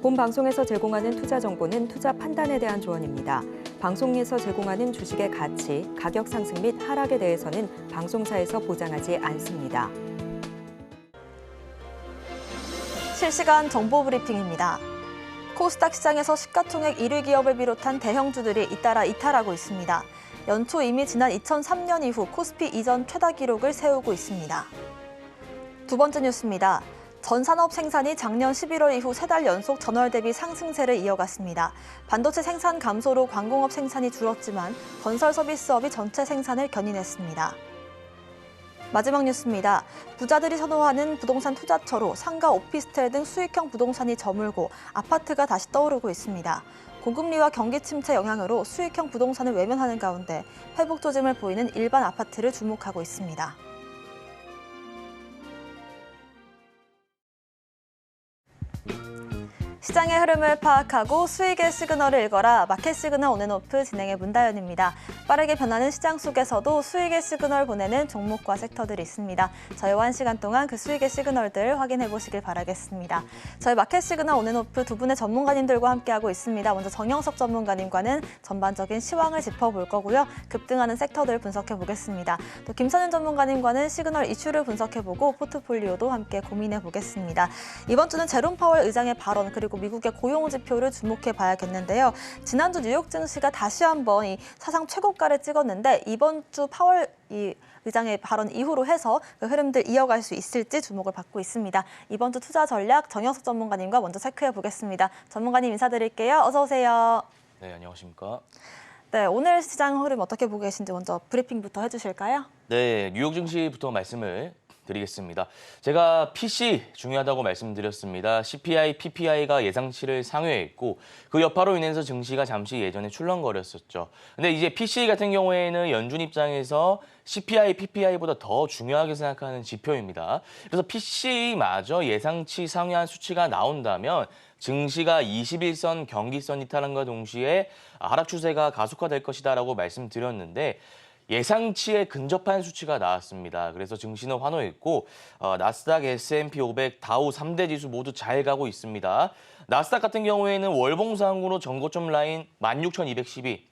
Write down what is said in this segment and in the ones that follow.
본 방송에서 제공하는 투자 정보는 투자 판단에 대한 조언입니다. 방송에서 제공하는 주식의 가치, 가격 상승 및 하락에 대해서는 방송사에서 보장하지 않습니다. 실시간 정보 브리핑입니다. 코스닥 시장에서 시가총액 1위 기업을 비롯한 대형주들이 잇따라 이탈하고 있습니다. 연초 이미 지난 2003년 이후 코스피 이전 최다 기록을 세우고 있습니다. 두 번째 뉴스입니다. 전 산업 생산이 작년 11월 이후 3달 연속 전월 대비 상승세를 이어갔습니다. 반도체 생산 감소로 광공업 생산이 줄었지만 건설 서비스업이 전체 생산을 견인했습니다. 마지막 뉴스입니다. 부자들이 선호하는 부동산 투자처로 상가, 오피스텔 등 수익형 부동산이 저물고 아파트가 다시 떠오르고 있습니다. 고금리와 경기 침체 영향으로 수익형 부동산을 외면하는 가운데 회복 조짐을 보이는 일반 아파트를 주목하고 있습니다. 시장의 흐름을 파악하고 수익의 시그널을 읽어라. 마켓 시그널 온앤오프 진행의 문다연입니다. 빠르게 변하는 시장 속에서도 수익의 시그널 보내는 종목과 섹터들이 있습니다. 저희와 1시간 동안 그 수익의 시그널들 확인해 보시길 바라겠습니다. 저희 마켓 시그널 온앤오프 두 분의 전문가님들과 함께하고 있습니다. 먼저 정영석 전문가님과는 전반적인 시황을 짚어볼 거고요. 급등하는 섹터들 분석해 보겠습니다. 또 김선윤 전문가님과는 시그널 이슈를 분석해보고 포트폴리오도 함께 고민해 보겠습니다. 이번 주는 제롬 파월 의장의 발언 그리고 미국의 고용 지표를 주목해 봐야겠는데요. 지난주 뉴욕 증시가 다시 한번 이 사상 최고가를 찍었는데 이번 주 파월 의장의 발언 이후로 해서 그 흐름들 이어갈 수 있을지 주목을 받고 있습니다. 이번 주 투자 전략 정영석 전문가님과 먼저 체크해 보겠습니다. 전문가님 인사드릴게요. 어서 오세요. 네, 안녕하십니까. 네, 오늘 시장 흐름 어떻게 보고 계신지 먼저 브리핑부터 해주실까요? 네, 뉴욕 증시부터 말씀을 드리겠습니다. 제가 PC 중요하다고 말씀드렸습니다. CPI, PPI가 예상치를 상회했고 그 여파로 인해서 증시가 잠시 예전에 출렁거렸었죠. 근데 이제 PC 같은 경우에는 연준 입장에서 CPI, PPI보다 더 중요하게 생각하는 지표입니다. 그래서 PC마저 예상치 상회한 수치가 나온다면 증시가 21선 경기선 이탈함과 동시에 하락 추세가 가속화될 것이다라고 말씀드렸는데 예상치에 근접한 수치가 나왔습니다. 그래서 증시는 환호했고 나스닥, S&P 500, 다우 3대 지수 모두 잘 가고 있습니다. 나스닥 같은 경우에는 월봉상으로 전고점 라인 16,212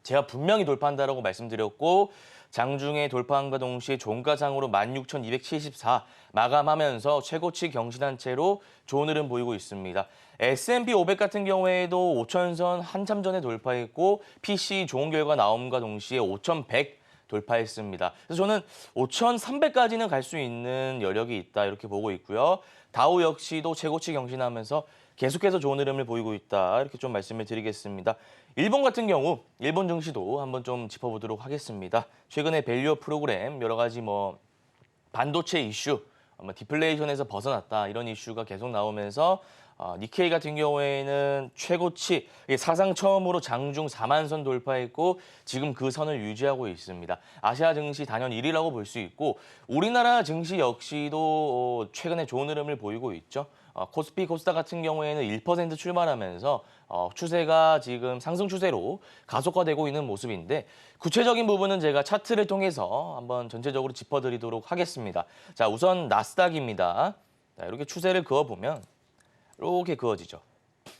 제가 분명히 돌파한다라고 말씀드렸고 장중에 돌파함과 동시에 종가상으로 16,274 마감하면서 최고치 경신한 채로 좋은 흐름 보이고 있습니다. S&P 500 같은 경우에도 5,000선 한참 전에 돌파했고 PC 좋은 결과 나옴과 동시에 5,100 돌파했습니다. 그래서 저는 5,300까지는 갈 수 있는 여력이 있다 이렇게 보고 있고요. 다우 역시도 최고치 경신하면서 계속해서 좋은 흐름을 보이고 있다 이렇게 좀 말씀을 드리겠습니다. 일본 같은 경우 일본 증시도 한번 좀 짚어보도록 하겠습니다. 최근에 밸류업 프로그램 여러 가지 반도체 이슈, 디플레이션에서 벗어났다 이런 이슈가 계속 나오면서 니케이 같은 경우에는 최고치 사상 처음으로 장중 4만 선 돌파했고 지금 그 선을 유지하고 있습니다. 아시아 증시 단연 1위라고 볼 수 있고 우리나라 증시 역시도 최근에 좋은 흐름을 보이고 있죠. 코스피, 코스닥 같은 경우에는 1% 출발하면서 추세가 지금 상승 추세로 가속화되고 있는 모습인데 구체적인 부분은 제가 차트를 통해서 한번 전체적으로 짚어드리도록 하겠습니다. 자, 우선 나스닥입니다. 자, 이렇게 추세를 그어보면 이렇게 그어지죠.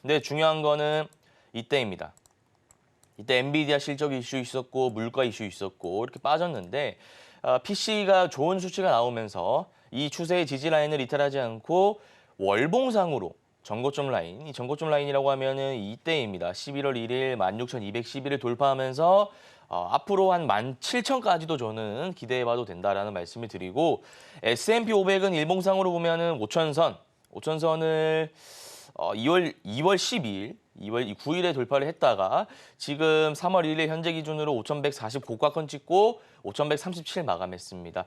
근데 중요한 거는 이때입니다. 이때 엔비디아 실적 이슈 있었고 물가 이슈 있었고 이렇게 빠졌는데 PC가 좋은 수치가 나오면서 이 추세의 지지 라인을 이탈하지 않고 월봉상으로 전고점 라인, 이 전고점 라인이라고 하면은 이때입니다. 11월 1일 16,211을 돌파하면서 앞으로 한 17,000까지도 저는 기대해봐도 된다라는 말씀을 드리고 S&P 500은 일봉상으로 보면은 5,000선을 2월 12일, 2월 9일에 돌파를 했다가 지금 3월 1일 현재 기준으로 5,140 고가권 찍고 5,137 마감했습니다.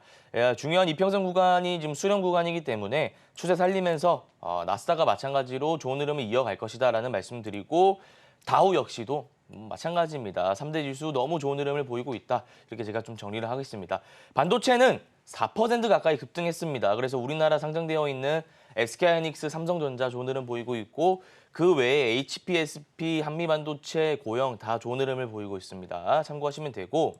중요한 이평선 구간이 지금 수렴 구간이기 때문에 추세 살리면서 나스닥과 마찬가지로 좋은 흐름을 이어갈 것이다라는 말씀드리고 다우 역시도 마찬가지입니다. 3대 지수 너무 좋은 흐름을 보이고 있다. 이렇게 제가 좀 정리를 하겠습니다. 반도체는 4% 가까이 급등했습니다. 그래서 우리나라 상장되어 있는 SK하이닉스, 삼성전자 좋은 흐름 보이고 있고 그 외에 HPSP, 한미반도체, 고영 다 좋은 흐름을 보이고 있습니다. 참고하시면 되고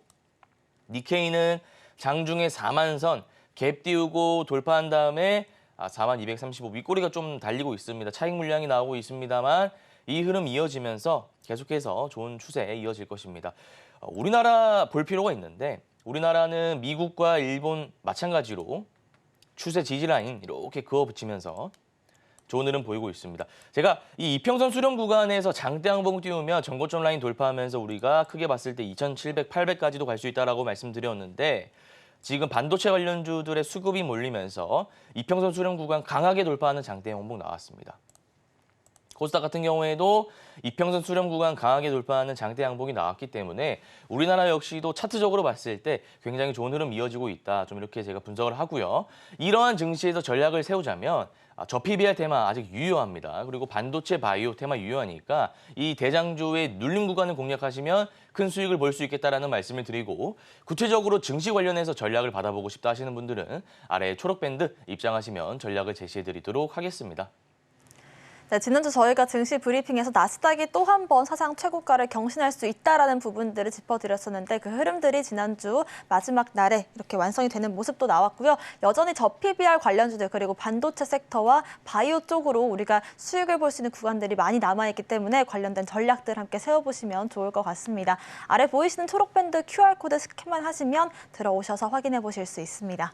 니케이는 장중에 4만 선 갭 띄우고 돌파한 다음에 4235 윗꼬리가 좀 달리고 있습니다. 차익 물량이 나오고 있습니다만 이 흐름 이어지면서 계속해서 좋은 추세에 이어질 것입니다. 우리나라 볼 필요가 있는데 우리나라는 미국과 일본 마찬가지로 추세 지지라인 이렇게 그어붙이면서 좋은 흐름 보이고 있습니다. 제가 이 이평선 수렴 구간에서 장대 항봉 띄우면 전고점 라인 돌파하면서 우리가 크게 봤을 때 2,700, 800까지도 갈 수 있다라고 말씀드렸는데 지금 반도체 관련주들의 수급이 몰리면서 이평선 수렴 구간 강하게 돌파하는 장대 항봉 나왔습니다. 코스닥 같은 경우에도 이평선 수렴 구간 강하게 돌파하는 장대 양봉이 나왔기 때문에 우리나라 역시도 차트적으로 봤을 때 굉장히 좋은 흐름 이어지고 있다. 좀 이렇게 제가 분석을 하고요. 이러한 증시에서 전략을 세우자면 저 PBR 테마 아직 유효합니다. 그리고 반도체 바이오 테마 유효하니까 이 대장주의 눌림 구간을 공략하시면 큰 수익을 볼 수 있겠다라는 말씀을 드리고 구체적으로 증시 관련해서 전략을 받아보고 싶다 하시는 분들은 아래 초록 밴드 입장하시면 전략을 제시해 드리도록 하겠습니다. 네, 지난주 저희가 증시 브리핑에서 나스닥이 또 한 번 사상 최고가를 경신할 수 있다라는 부분들을 짚어드렸었는데 그 흐름들이 지난주 마지막 날에 이렇게 완성이 되는 모습도 나왔고요. 여전히 저PBR 관련주들 그리고 반도체 섹터와 바이오 쪽으로 우리가 수익을 볼 수 있는 구간들이 많이 남아있기 때문에 관련된 전략들 함께 세워보시면 좋을 것 같습니다. 아래 보이시는 초록밴드 QR코드 스캔만 하시면 들어오셔서 확인해 보실 수 있습니다.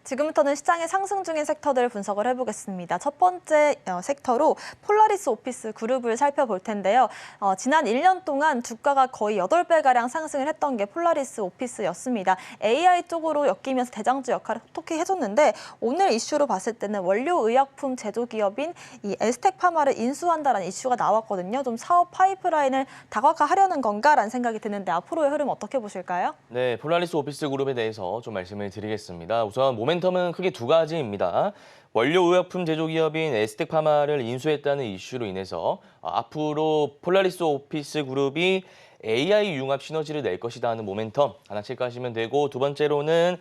지금부터는 시장의 상승 중인 섹터들 분석을 해보겠습니다. 첫 번째 섹터로 폴라리스 오피스 그룹을 살펴볼 텐데요. 지난 1년 동안 주가가 거의 8배가량 상승을 했던 게 폴라리스 오피스였습니다. AI 쪽으로 엮이면서 대장주 역할을 톡톡히 해줬는데 오늘 이슈로 봤을 때는 원료 의약품 제조기업인 이 에스텍 파마를 인수한다는 이슈가 나왔거든요. 좀 사업 파이프라인을 다각화하려는 건가라는 생각이 드는데 앞으로의 흐름 어떻게 보실까요? 네, 폴라리스 오피스 그룹에 대해서 좀 말씀을 드리겠습니다. 우선 모멘텀은 크게 두 가지입니다. 원료 의약품 제조기업인 에스텍 파마를 인수했다는 이슈로 인해서 앞으로 폴라리스 오피스 그룹이 AI 융합 시너지를 낼 것이다 하는 모멘텀 하나 체크하시면 되고 두 번째로는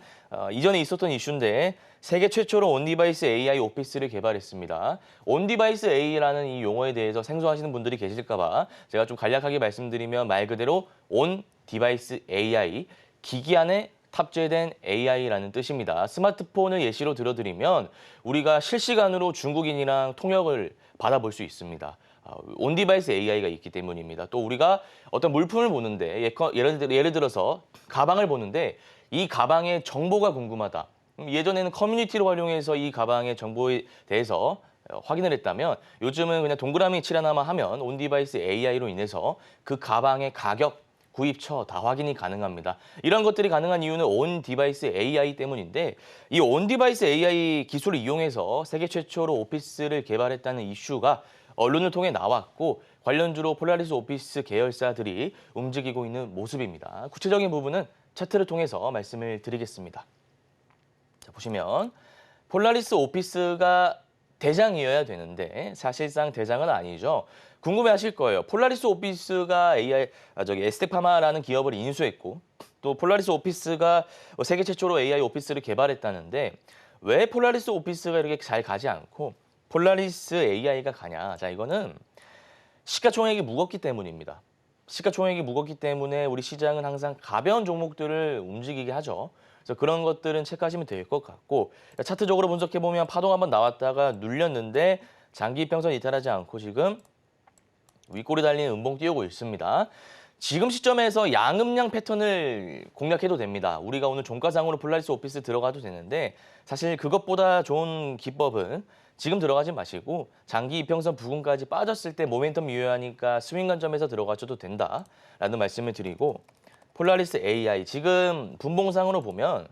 이전에 있었던 이슈인데 세계 최초로 온디바이스 AI 오피스를 개발했습니다. 온디바이스 AI라는 이 용어에 대해서 생소하시는 분들이 계실까 봐 제가 좀 간략하게 말씀드리면 말 그대로 온디바이스 AI, 기기 안에 탑재된 AI라는 뜻입니다. 스마트폰을 예시로 들어드리면 우리가 실시간으로 중국인이랑 통역을 받아볼 수 있습니다. 온디바이스 AI가 있기 때문입니다. 또 우리가 어떤 물품을 보는데 예를 들어서 가방을 보는데 이 가방의 정보가 궁금하다. 예전에는 커뮤니티를 활용해서 이 가방의 정보에 대해서 확인을 했다면 요즘은 그냥 동그라미 칠 하나만 하면 온디바이스 AI로 인해서 그 가방의 가격, 구입처 다 확인이 가능합니다. 이런 것들이 가능한 이유는 온디바이스 AI 때문인데 이 온디바이스 AI 기술을 이용해서 세계 최초로 오피스를 개발했다는 이슈가 언론을 통해 나왔고 관련주로 폴라리스 오피스 계열사들이 움직이고 있는 모습입니다. 구체적인 부분은 차트를 통해서 말씀을 드리겠습니다. 자, 보시면 폴라리스 오피스가 대장이어야 되는데 사실상 대장은 아니죠. 궁금해하실 거예요. 폴라리스 오피스가 에스텍 파마라는 기업을 인수했고 또 폴라리스 오피스가 세계 최초로 AI 오피스를 개발했다는데 왜 폴라리스 오피스가 이렇게 잘 가지 않고 폴라리스 AI가 가냐? 자, 이거는 시가총액이 무겁기 때문입니다. 시가총액이 무겁기 때문에 우리 시장은 항상 가벼운 종목들을 움직이게 하죠. 그래서 그런 것들은 체크하시면 될 것 같고 차트적으로 분석해보면 파동 한번 나왔다가 눌렸는데 장기 이평선 이탈하지 않고 지금 윗꼬리 달린 음봉 띄우고 있습니다. 지금 시점에서 양음량 패턴을 공략해도 됩니다. 우리가 오늘 종가상으로 폴라리스 오피스 들어가도 되는데 사실 그것보다 좋은 기법은 지금 들어가지 마시고 장기 이평선 부근까지 빠졌을 때 모멘텀 유효하니까 스윙 관점에서 들어가셔도 된다라는 말씀을 드리고 폴라리스 AI 지금 분봉상으로 보면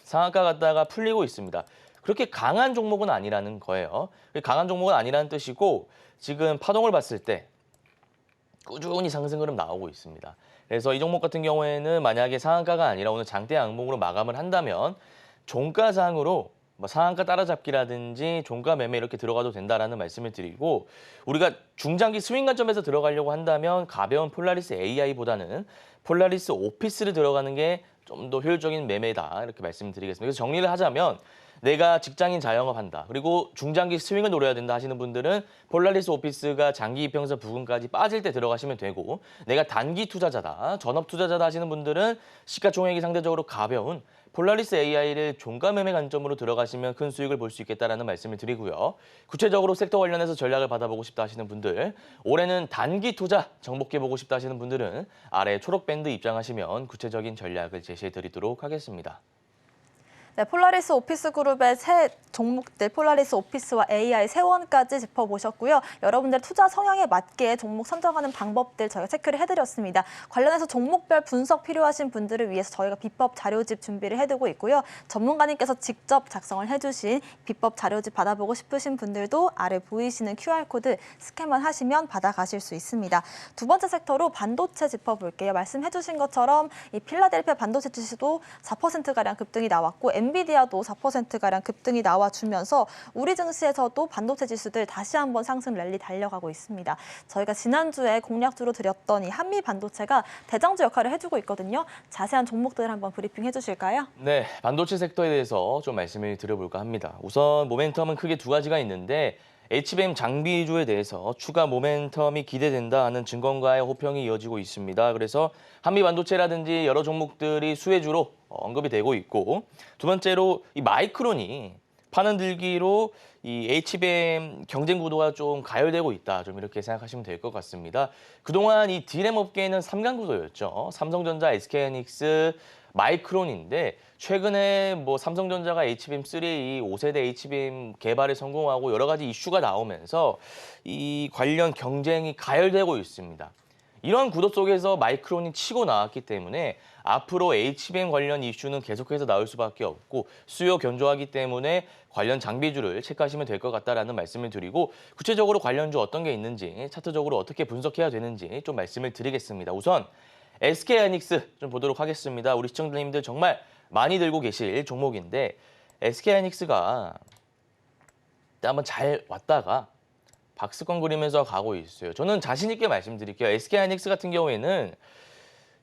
상한가 갔다가 풀리고 있습니다. 그렇게 강한 종목은 아니라는 거예요. 강한 종목은 아니라는 뜻이고 지금 파동을 봤을 때 꾸준히 상승 흐름 나오고 있습니다. 그래서 이 종목 같은 경우에는 만약에 상한가가 아니라 오늘 장대 양봉으로 마감을 한다면 종가상으로 상한가 따라잡기라든지 종가 매매 이렇게 들어가도 된다라는 말씀을 드리고 우리가 중장기 스윙 관점에서 들어가려고 한다면 가벼운 폴라리스 AI보다는 폴라리스 오피스를 들어가는 게 좀 더 효율적인 매매다 이렇게 말씀드리겠습니다. 그래서 정리를 하자면 내가 직장인 자영업한다. 그리고 중장기 스윙을 노려야 된다 하시는 분들은 폴라리스 오피스가 장기 이평선 부근까지 빠질 때 들어가시면 되고 내가 단기 투자자다, 전업 투자자다 하시는 분들은 시가총액이 상대적으로 가벼운 폴라리스 AI를 종가 매매 관점으로 들어가시면 큰 수익을 볼 수 있겠다라는 말씀을 드리고요. 구체적으로 섹터 관련해서 전략을 받아보고 싶다 하시는 분들, 올해는 단기 투자 정복해보고 싶다 하시는 분들은 아래 초록 밴드 입장하시면 구체적인 전략을 제시해드리도록 하겠습니다. 네, 폴라리스 오피스 그룹의 새 종목들 폴라리스 오피스와 AI 세원까지 짚어보셨고요. 여러분들의 투자 성향에 맞게 종목 선정하는 방법들 저희가 체크를 해드렸습니다. 관련해서 종목별 분석 필요하신 분들을 위해서 저희가 비법 자료집 준비를 해두고 있고요. 전문가님께서 직접 작성을 해주신 비법 자료집 받아보고 싶으신 분들도 아래 보이시는 QR코드 스캔만 하시면 받아가실 수 있습니다. 두 번째 섹터로 반도체 짚어볼게요. 말씀해주신 것처럼 이 필라델피아 반도체 지수도 4%가량 급등이 나왔고 엔비디아도 4%가량 급등이 나와주면서 우리 증시에서도 반도체 지수들 다시 한번 상승 랠리 달려가고 있습니다. 저희가 지난주에 공략주로 드렸던 이 한미 반도체가 대장주 역할을 해주고 있거든요. 자세한 종목들 한번 브리핑 해주실까요? 네, 반도체 섹터에 대해서 좀 말씀을 드려볼까 합니다. 우선 모멘텀은 크게 두 가지가 있는데 HBM 장비 위주에 대해서 추가 모멘텀이 기대된다 하는 증권가의 호평이 이어지고 있습니다. 그래서 한미 반도체라든지 여러 종목들이 수혜주로 언급이 되고 있고, 두 번째로 이 마이크론이 파는 들기로 이 HBM 경쟁 구도가 좀 가열되고 있다. 좀 이렇게 생각하시면 될 것 같습니다. 그동안 이 D램 업계에는 3강 구도였죠. 삼성전자, SK하이닉스, 마이크론인데 최근에 뭐 삼성전자가 HBM3A 5세대 HBM 개발에 성공하고 여러 가지 이슈가 나오면서 이 관련 경쟁이 가열되고 있습니다. 이런 구도 속에서 마이크론이 치고 나왔기 때문에 앞으로 HBM 관련 이슈는 계속해서 나올 수밖에 없고 수요 견조하기 때문에 관련 장비주를 체크하시면 될 것 같다라는 말씀을 드리고, 구체적으로 관련주 어떤 게 있는지 차트적으로 어떻게 분석해야 되는지 좀 말씀을 드리겠습니다. 우선 SK하이닉스 좀 보도록 하겠습니다. 우리 시청자님들 정말 많이 들고 계실 종목인데 SK하이닉스가 한번 잘 왔다가 박스권 그리면서 가고 있어요. 저는 자신 있게 말씀드릴게요. SK하이닉스 같은 경우에는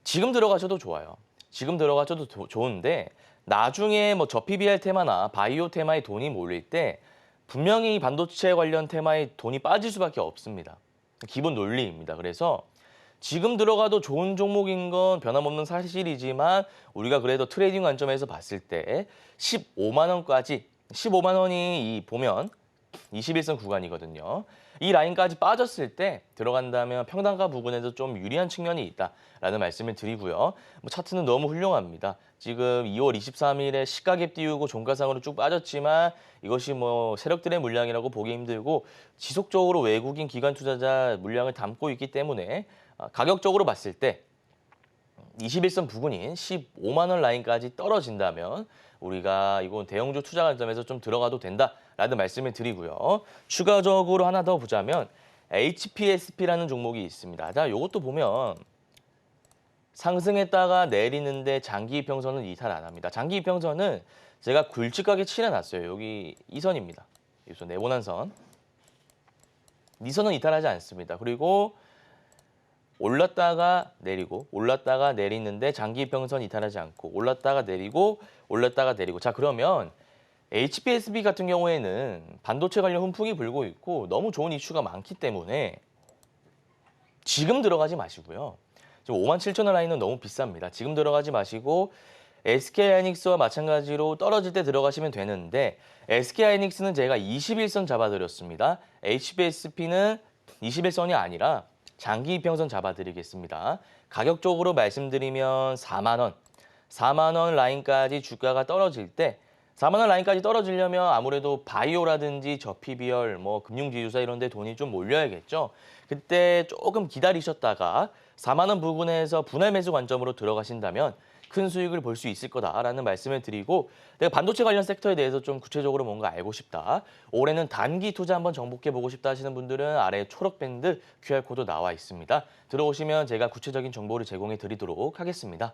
지금 들어가셔도 좋아요. 지금 들어가셔도 좋은데 나중에 뭐 저 PBR 테마나 바이오 테마에 돈이 몰릴 때 분명히 반도체 관련 테마에 돈이 빠질 수밖에 없습니다. 기본 논리입니다. 그래서 지금 들어가도 좋은 종목인 건 변함없는 사실이지만 우리가 그래도 트레이딩 관점에서 봤을 때 15만 원까지 15만 원이 이 보면 21선 구간이거든요. 이 라인까지 빠졌을 때 들어간다면 평단가 부분에도 좀 유리한 측면이 있다라는 말씀을 드리고요. 뭐 차트는 너무 훌륭합니다. 지금 2월 23일에 시가갭 띄우고 종가상으로 쭉 빠졌지만 이것이 뭐 세력들의 물량이라고 보기 힘들고 지속적으로 외국인 기관 투자자 물량을 담고 있기 때문에 가격적으로 봤을 때 21선 부근인 15만 원 라인까지 떨어진다면 우리가 이건 대형주 투자 관점에서 좀 들어가도 된다라는 말씀을 드리고요. 추가적으로 하나 더 보자면 HPSP라는 종목이 있습니다. 자, 이것도 보면 상승했다가 내리는데 장기 이평선은 이탈 안 합니다. 장기 이평선은 제가 굵직하게 칠해놨어요. 여기 이 선입니다. 이 선, 네모난 선. 이 선은 이탈하지 않습니다. 그리고 올랐다가 내리고 올랐다가 내리는데 장기 이평선 이탈하지 않고 올랐다가 내리고 올랐다가 내리고. 자, 그러면 HPSB 같은 경우에는 반도체 관련 훈풍이 불고 있고 너무 좋은 이슈가 많기 때문에 지금 들어가지 마시고요. 지금 57,000원 라인은 너무 비쌉니다. 지금 들어가지 마시고 SK하이닉스와 마찬가지로 떨어질 때 들어가시면 되는데 SK하이닉스는 제가 21선 잡아드렸습니다. HPSP는 21선이 아니라 장기 이평선 잡아드리겠습니다. 가격적으로 말씀드리면 4만 원. 4만 원 라인까지 주가가 떨어질 때 4만 원 라인까지 떨어지려면 아무래도 바이오라든지 저 PBR, 뭐 금융지주사 이런 데 돈이 좀 몰려야겠죠. 그때 조금 기다리셨다가 4만 원 부근에서 분할 매수 관점으로 들어가신다면 큰 수익을 볼 수 있을 거다라는 말씀을 드리고, 내가 반도체 관련 섹터에 대해서 좀 구체적으로 뭔가 알고 싶다. 올해는 단기 투자 한번 정복해보고 싶다 하시는 분들은 아래 초록 밴드 QR코드 나와 있습니다. 들어오시면 제가 구체적인 정보를 제공해 드리도록 하겠습니다.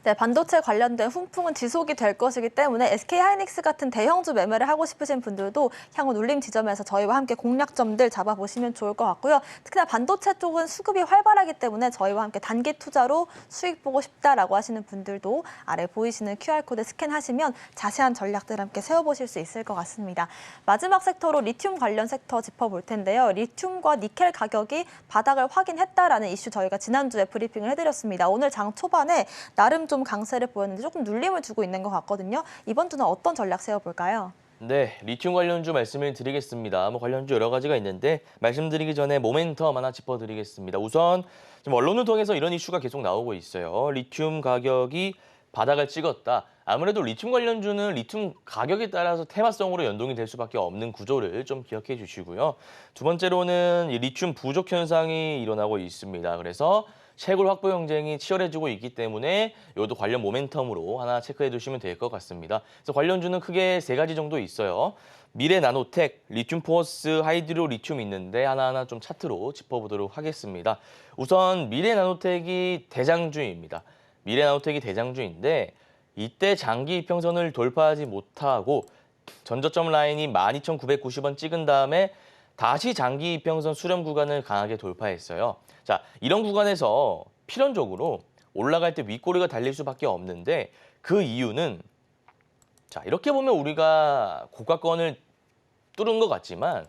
네, 반도체 관련된 훈풍은 지속이 될 것이기 때문에 SK하이닉스 같은 대형주 매매를 하고 싶으신 분들도 향후 눌림 지점에서 저희와 함께 공략점들 잡아보시면 좋을 것 같고요. 특히나 반도체 쪽은 수급이 활발하기 때문에 저희와 함께 단기 투자로 수익 보고 싶다라고 하시는 분들도 아래 보이시는 QR코드 스캔하시면 자세한 전략들 함께 세워보실 수 있을 것 같습니다. 마지막 섹터로 리튬 관련 섹터 짚어볼 텐데요. 리튬과 니켈 가격이 바닥을 확인했다라는 이슈 저희가 지난주에 브리핑을 해드렸습니다. 오늘 장 초반에 나름 좀 강세를 보였는데 조금 눌림을 주고 있는 것 같거든요. 이번 주는 어떤 전략 세워볼까요? 네, 리튬 관련주 말씀을 드리겠습니다. 관련주 여러 가지가 있는데 말씀드리기 전에 모멘텀 하나 짚어드리겠습니다. 우선 지금 언론을 통해서 이런 이슈가 계속 나오고 있어요. 리튬 가격이 바닥을 찍었다. 아무래도 리튬 관련주는 리튬 가격에 따라서 테마성으로 연동이 될 수밖에 없는 구조를 좀 기억해 주시고요. 두 번째로는 이 리튬 부족 현상이 일어나고 있습니다. 그래서 채굴 확보 경쟁이 치열해지고 있기 때문에 이것도 관련 모멘텀으로 하나 체크해 두시면 될 것 같습니다. 그래서 관련주는 크게 세 가지 정도 있어요. 미래 나노텍, 리튬 포어스, 하이드로 리튬 있는데 하나하나 좀 차트로 짚어보도록 하겠습니다. 우선 미래 나노텍이 대장주입니다. 미래 나노텍이 대장주인데 이때 장기 이평선을 돌파하지 못하고 전저점 라인이 12,990원 찍은 다음에 다시 장기 이평선 수렴 구간을 강하게 돌파했어요. 자, 이런 구간에서 필연적으로 올라갈 때 윗꼬리가 달릴 수밖에 없는데 그 이유는 자, 이렇게 보면 우리가 고가권을 뚫은 것 같지만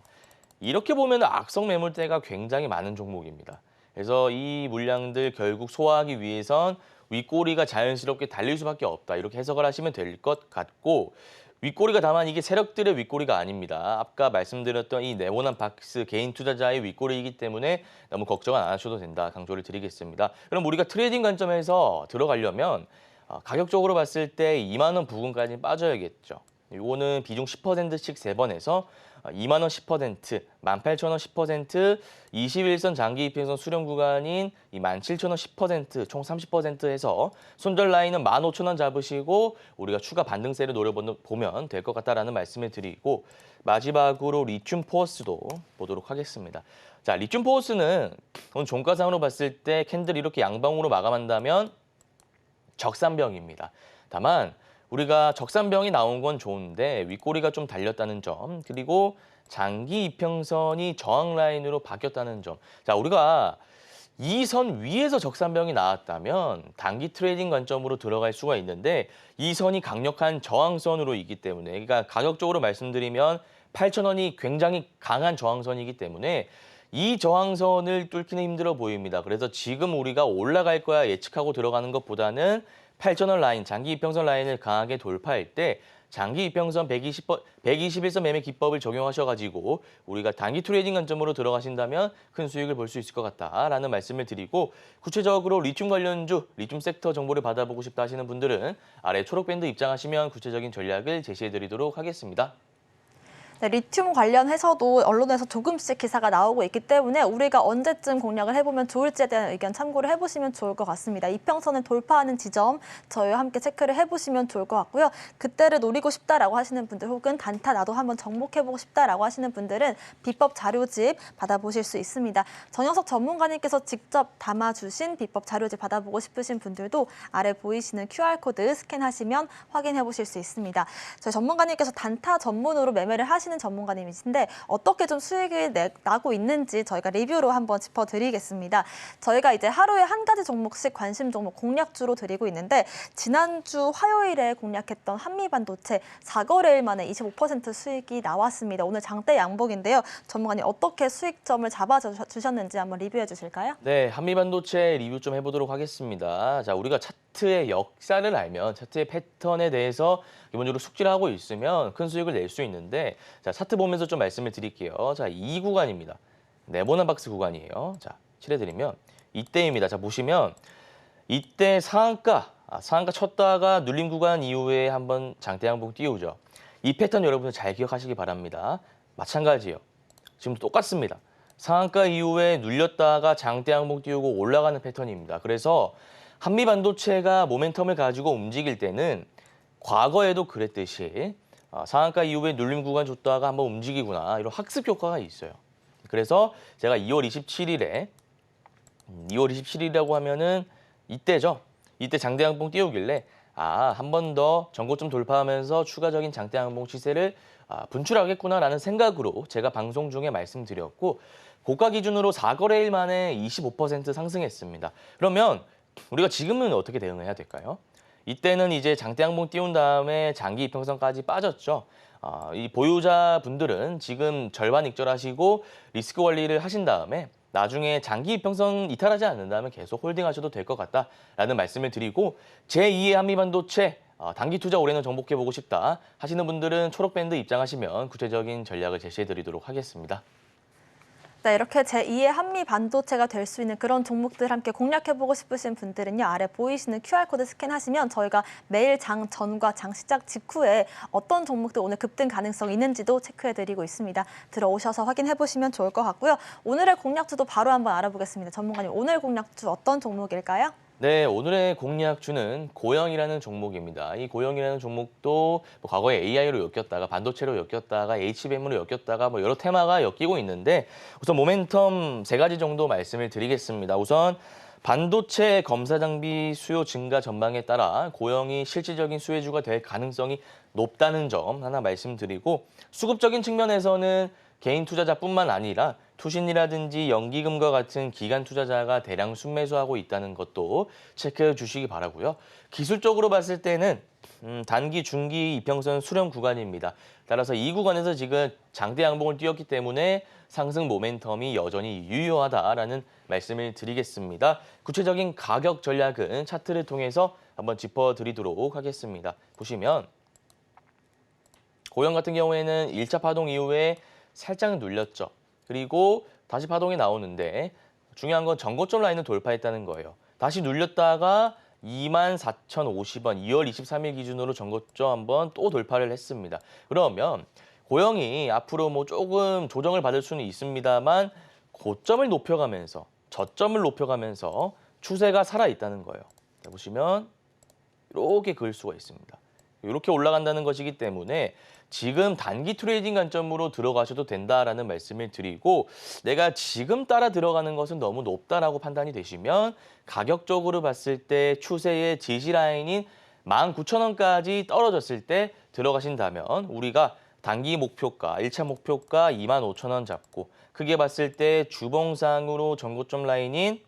이렇게 보면 악성 매물대가 굉장히 많은 종목입니다. 그래서 이 물량들 결국 소화하기 위해선 윗꼬리가 자연스럽게 달릴 수밖에 없다. 이렇게 해석을 하시면 될 것 같고 윗꼬리가 다만 이게 세력들의 윗꼬리가 아닙니다. 아까 말씀드렸던 이 네모난 박스 개인 투자자의 윗꼬리이기 때문에 너무 걱정 안 하셔도 된다. 강조를 드리겠습니다. 그럼 우리가 트레이딩 관점에서 들어가려면 가격적으로 봤을 때 2만 원 부근까지 빠져야겠죠. 이거는 비중 10%씩 3번 해서 2만 원 10%, 18,000원 10%, 21선 장기 이평선 수렴 구간인 27,000원 10%, 총 30% 해서 손절 라인은 15,000원 잡으시고 우리가 추가 반등세를 노려보면 될 것 같다라는 말씀을 드리고 마지막으로 리튬 포어스도 보도록 하겠습니다. 자, 리튬 포어스는 오늘 종가상으로 봤을 때 캔들 이렇게 양방으로 마감한다면 적산병입니다. 다만 우리가 적산병이 나온 건 좋은데 윗꼬리가 좀 달렸다는 점, 그리고 장기 이평선이 저항 라인으로 바뀌었다는 점. 자, 우리가 이 선 위에서 적산병이 나왔다면 단기 트레이딩 관점으로 들어갈 수가 있는데 이 선이 강력한 저항선으로 있기 때문에, 그러니까 가격적으로 말씀드리면 8,000원이 굉장히 강한 저항선이기 때문에 이 저항선을 뚫기는 힘들어 보입니다. 그래서 지금 우리가 올라갈 거야 예측하고 들어가는 것보다는 8,000원 라인, 장기 이평선 라인을 강하게 돌파할 때 장기 이평선 121선 매매 기법을 적용하셔가지고 우리가 단기 트레이딩 관점으로 들어가신다면 큰 수익을 볼 수 있을 것 같다라는 말씀을 드리고 구체적으로 리튬 관련주, 리튬 섹터 정보를 받아보고 싶다 하시는 분들은 아래 초록밴드 입장하시면 구체적인 전략을 제시해드리도록 하겠습니다. 네, 리튬 관련해서도 언론에서 조금씩 기사가 나오고 있기 때문에 우리가 언제쯤 공략을 해보면 좋을지에 대한 의견 참고를 해보시면 좋을 것 같습니다. 이평선을 돌파하는 지점 저희와 함께 체크를 해보시면 좋을 것 같고요. 그때를 노리고 싶다라고 하시는 분들 혹은 단타 나도 한번 정복해보고 싶다라고 하시는 분들은 비법 자료집 받아보실 수 있습니다. 정영석 전문가님께서 직접 담아주신 비법 자료집 받아보고 싶으신 분들도 아래 보이시는 QR코드 스캔하시면 확인해보실 수 있습니다. 저희 전문가님께서 단타 전문으로 매매를 하시는 전문가님이신데 어떻게 좀 수익이 나고 있는지 저희가 리뷰로 한번 짚어드리겠습니다. 저희가 이제 하루에 한 가지 종목씩 관심 종목 공략주로 드리고 있는데 지난주 화요일에 공략했던 한미반도체 4거래일 만에 25% 수익이 나왔습니다. 오늘 장대 양봉인데요. 전문가님 어떻게 수익점을 잡아주셨는지 한번 리뷰해 주실까요? 네, 한미반도체 리뷰 좀 해보도록 하겠습니다. 자, 우리가 차트의 역사를 알면 차트의 패턴에 대해서 기본적으로 숙지를 하고 있으면 큰 수익을 낼 수 있는데 자, 차트 보면서 좀 말씀을 드릴게요. 자, 이 구간입니다. 네모난 박스 구간이에요. 자, 칠해드리면 이때입니다. 자, 보시면 이때 상한가 쳤다가 눌림 구간 이후에 한번 장대 양봉 띄우죠. 이 패턴 여러분들 잘 기억하시기 바랍니다. 마찬가지예요. 지금도 똑같습니다. 상한가 이후에 눌렸다가 장대 양봉 띄우고 올라가는 패턴입니다. 그래서 한미반도체가 모멘텀을 가지고 움직일 때는 과거에도 그랬듯이 상한가 이후에 눌림 구간 줬다가 한번 움직이구나 이런 학습 효과가 있어요. 그래서 제가 2월 27일이라고 하면은 이때죠. 이때 장대 양봉 띄우길래 한 번 더 전고점 돌파하면서 추가적인 장대 양봉 시세를 분출하겠구나라는 생각으로 제가 방송 중에 말씀드렸고 고가 기준으로 4거래일 만에 25% 상승했습니다. 그러면 우리가 지금은 어떻게 대응해야 될까요? 이때는 이제 장대 양봉 띄운 다음에 장기 이평선까지 빠졌죠. 이 보유자분들은 지금 절반 익절하시고 리스크 관리를 하신 다음에 나중에 장기 이평선 이탈하지 않는다면 계속 홀딩하셔도 될 것 같다라는 말씀을 드리고 제2의 한미반도체 단기 투자 올해는 정복해보고 싶다 하시는 분들은 초록밴드 입장하시면 구체적인 전략을 제시해드리도록 하겠습니다. 네, 이렇게 제2의 한미 반도체가 될 수 있는 그런 종목들 함께 공략해보고 싶으신 분들은요. 아래 보이시는 QR코드 스캔하시면 저희가 매일 장 전과 장 시작 직후에 어떤 종목들 오늘 급등 가능성이 있는지도 체크해드리고 있습니다. 들어오셔서 확인해보시면 좋을 것 같고요. 오늘의 공략주도 바로 한번 알아보겠습니다. 전문가님, 오늘 공략주 어떤 종목일까요? 네, 오늘의 공략주는 고영이라는 종목입니다. 이 고영이라는 종목도 과거에 AI로 엮였다가 반도체로 엮였다가 HBM으로 엮였다가 여러 테마가 엮이고 있는데 우선 모멘텀 3가지 정도 말씀을 드리겠습니다. 우선 반도체 검사 장비 수요 증가 전망에 따라 고영이 실질적인 수혜주가 될 가능성이 높다는 점 하나 말씀드리고 수급적인 측면에서는 개인 투자자뿐만 아니라 투신이라든지 연기금과 같은 기관 투자자가 대량 순매수하고 있다는 것도 체크해 주시기 바라고요. 기술적으로 봤을 때는 단기, 중기 이평선 수렴 구간입니다. 따라서 이 구간에서 지금 장대 양봉을 띄웠기 때문에 상승 모멘텀이 여전히 유효하다라는 말씀을 드리겠습니다. 구체적인 가격 전략은 차트를 통해서 한번 짚어드리도록 하겠습니다. 보시면 고영 같은 경우에는 1차 파동 이후에 살짝 눌렸죠. 그리고 다시 파동이 나오는데 중요한 건 전고점 라인을 돌파했다는 거예요. 다시 눌렸다가 24,050원 2월 23일 기준으로 전고점 한번 또 돌파를 했습니다. 그러면 고영이 앞으로 조금 조정을 받을 수는 있습니다만 고점을 높여가면서 저점을 높여가면서 추세가 살아있다는 거예요. 자, 보시면 이렇게 그을 수가 있습니다. 이렇게 올라간다는 것이기 때문에 지금 단기 트레이딩 관점으로 들어가셔도 된다라는 말씀을 드리고 내가 지금 따라 들어가는 것은 너무 높다라고 판단이 되시면 가격적으로 봤을 때 추세의 지지 라인인 19,000원까지 떨어졌을 때 들어가신다면 우리가 단기 목표가, 1차 목표가 25,000원 잡고 크게 봤을 때 주봉상으로 전고점 라인인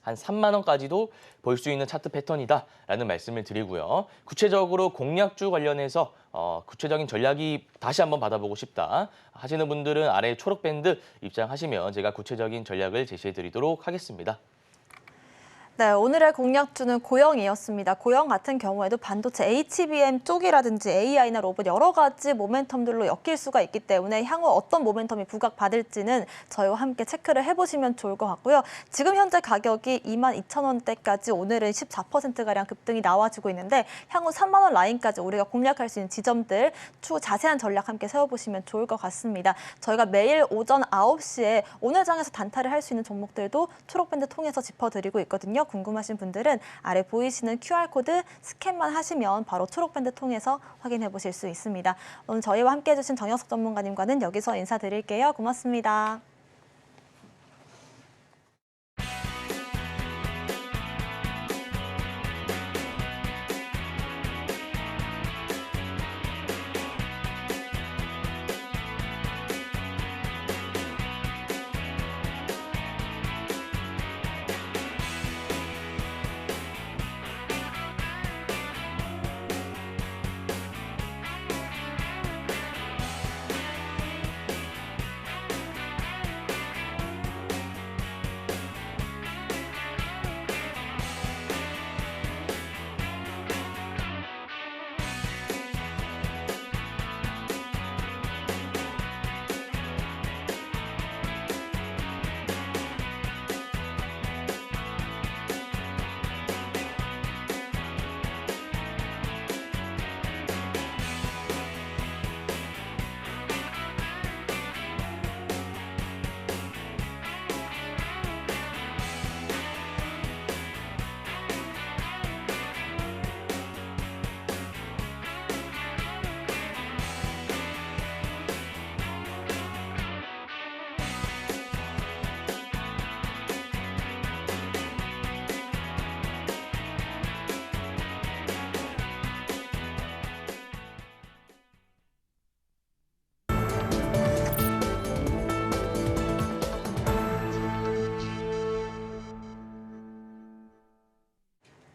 한 3만 원까지도 볼 수 있는 차트 패턴이다라는 말씀을 드리고요. 구체적으로 공략주 관련해서 구체적인 전략이 다시 한번 받아보고 싶다 하시는 분들은 아래 초록밴드 입장하시면 제가 구체적인 전략을 제시해드리도록 하겠습니다. 네, 오늘의 공략주는 고영이었습니다. 고영 같은 경우에도 반도체 HBM 쪽이라든지 AI나 로봇 여러 가지 모멘텀들로 엮일 수가 있기 때문에 향후 어떤 모멘텀이 부각받을지는 저희와 함께 체크를 해보시면 좋을 것 같고요. 지금 현재 가격이 22,000원대까지 오늘은 14%가량 급등이 나와주고 있는데 향후 3만 원 라인까지 우리가 공략할 수 있는 지점들 추후 자세한 전략 함께 세워보시면 좋을 것 같습니다. 저희가 매일 오전 9시에 오늘 장에서 단타를 할 수 있는 종목들도 초록밴드 통해서 짚어드리고 있거든요. 궁금하신 분들은 아래 보이시는 QR코드 스캔만 하시면 바로 초록밴드 통해서 확인해 보실 수 있습니다. 오늘 저희와 함께해 주신 정영석 전문가님과는 여기서 인사드릴게요. 고맙습니다.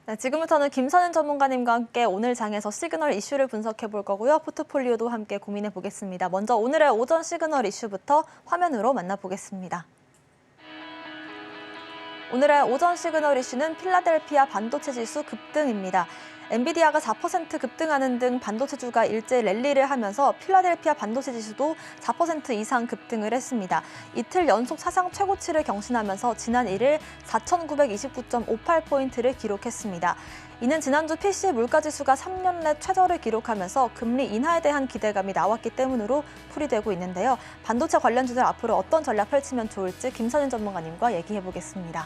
네, 지금부터는 김선윤 전문가님과 함께 오늘 장에서 시그널 이슈를 분석해 볼 거고요. 포트폴리오도 함께 고민해 보겠습니다. 먼저 오늘의 오전 시그널 이슈부터 화면으로 만나보겠습니다. 오늘의 오전 시그널 이슈는 필라델피아 반도체 지수 급등입니다. 엔비디아가 4% 급등하는 등 반도체주가 일제 랠리를 하면서 필라델피아 반도체 지수도 4% 이상 급등을 했습니다. 이틀 연속 사상 최고치를 경신하면서 지난 1일 4,929.58포인트를 기록했습니다. 이는 지난주 PC 물가지수가 3년 내 최저를 기록하면서 금리 인하에 대한 기대감이 나왔기 때문으로 풀이되고 있는데요. 반도체 관련주들 앞으로 어떤 전략 펼치면 좋을지 김선윤 전문가님과 얘기해 보겠습니다.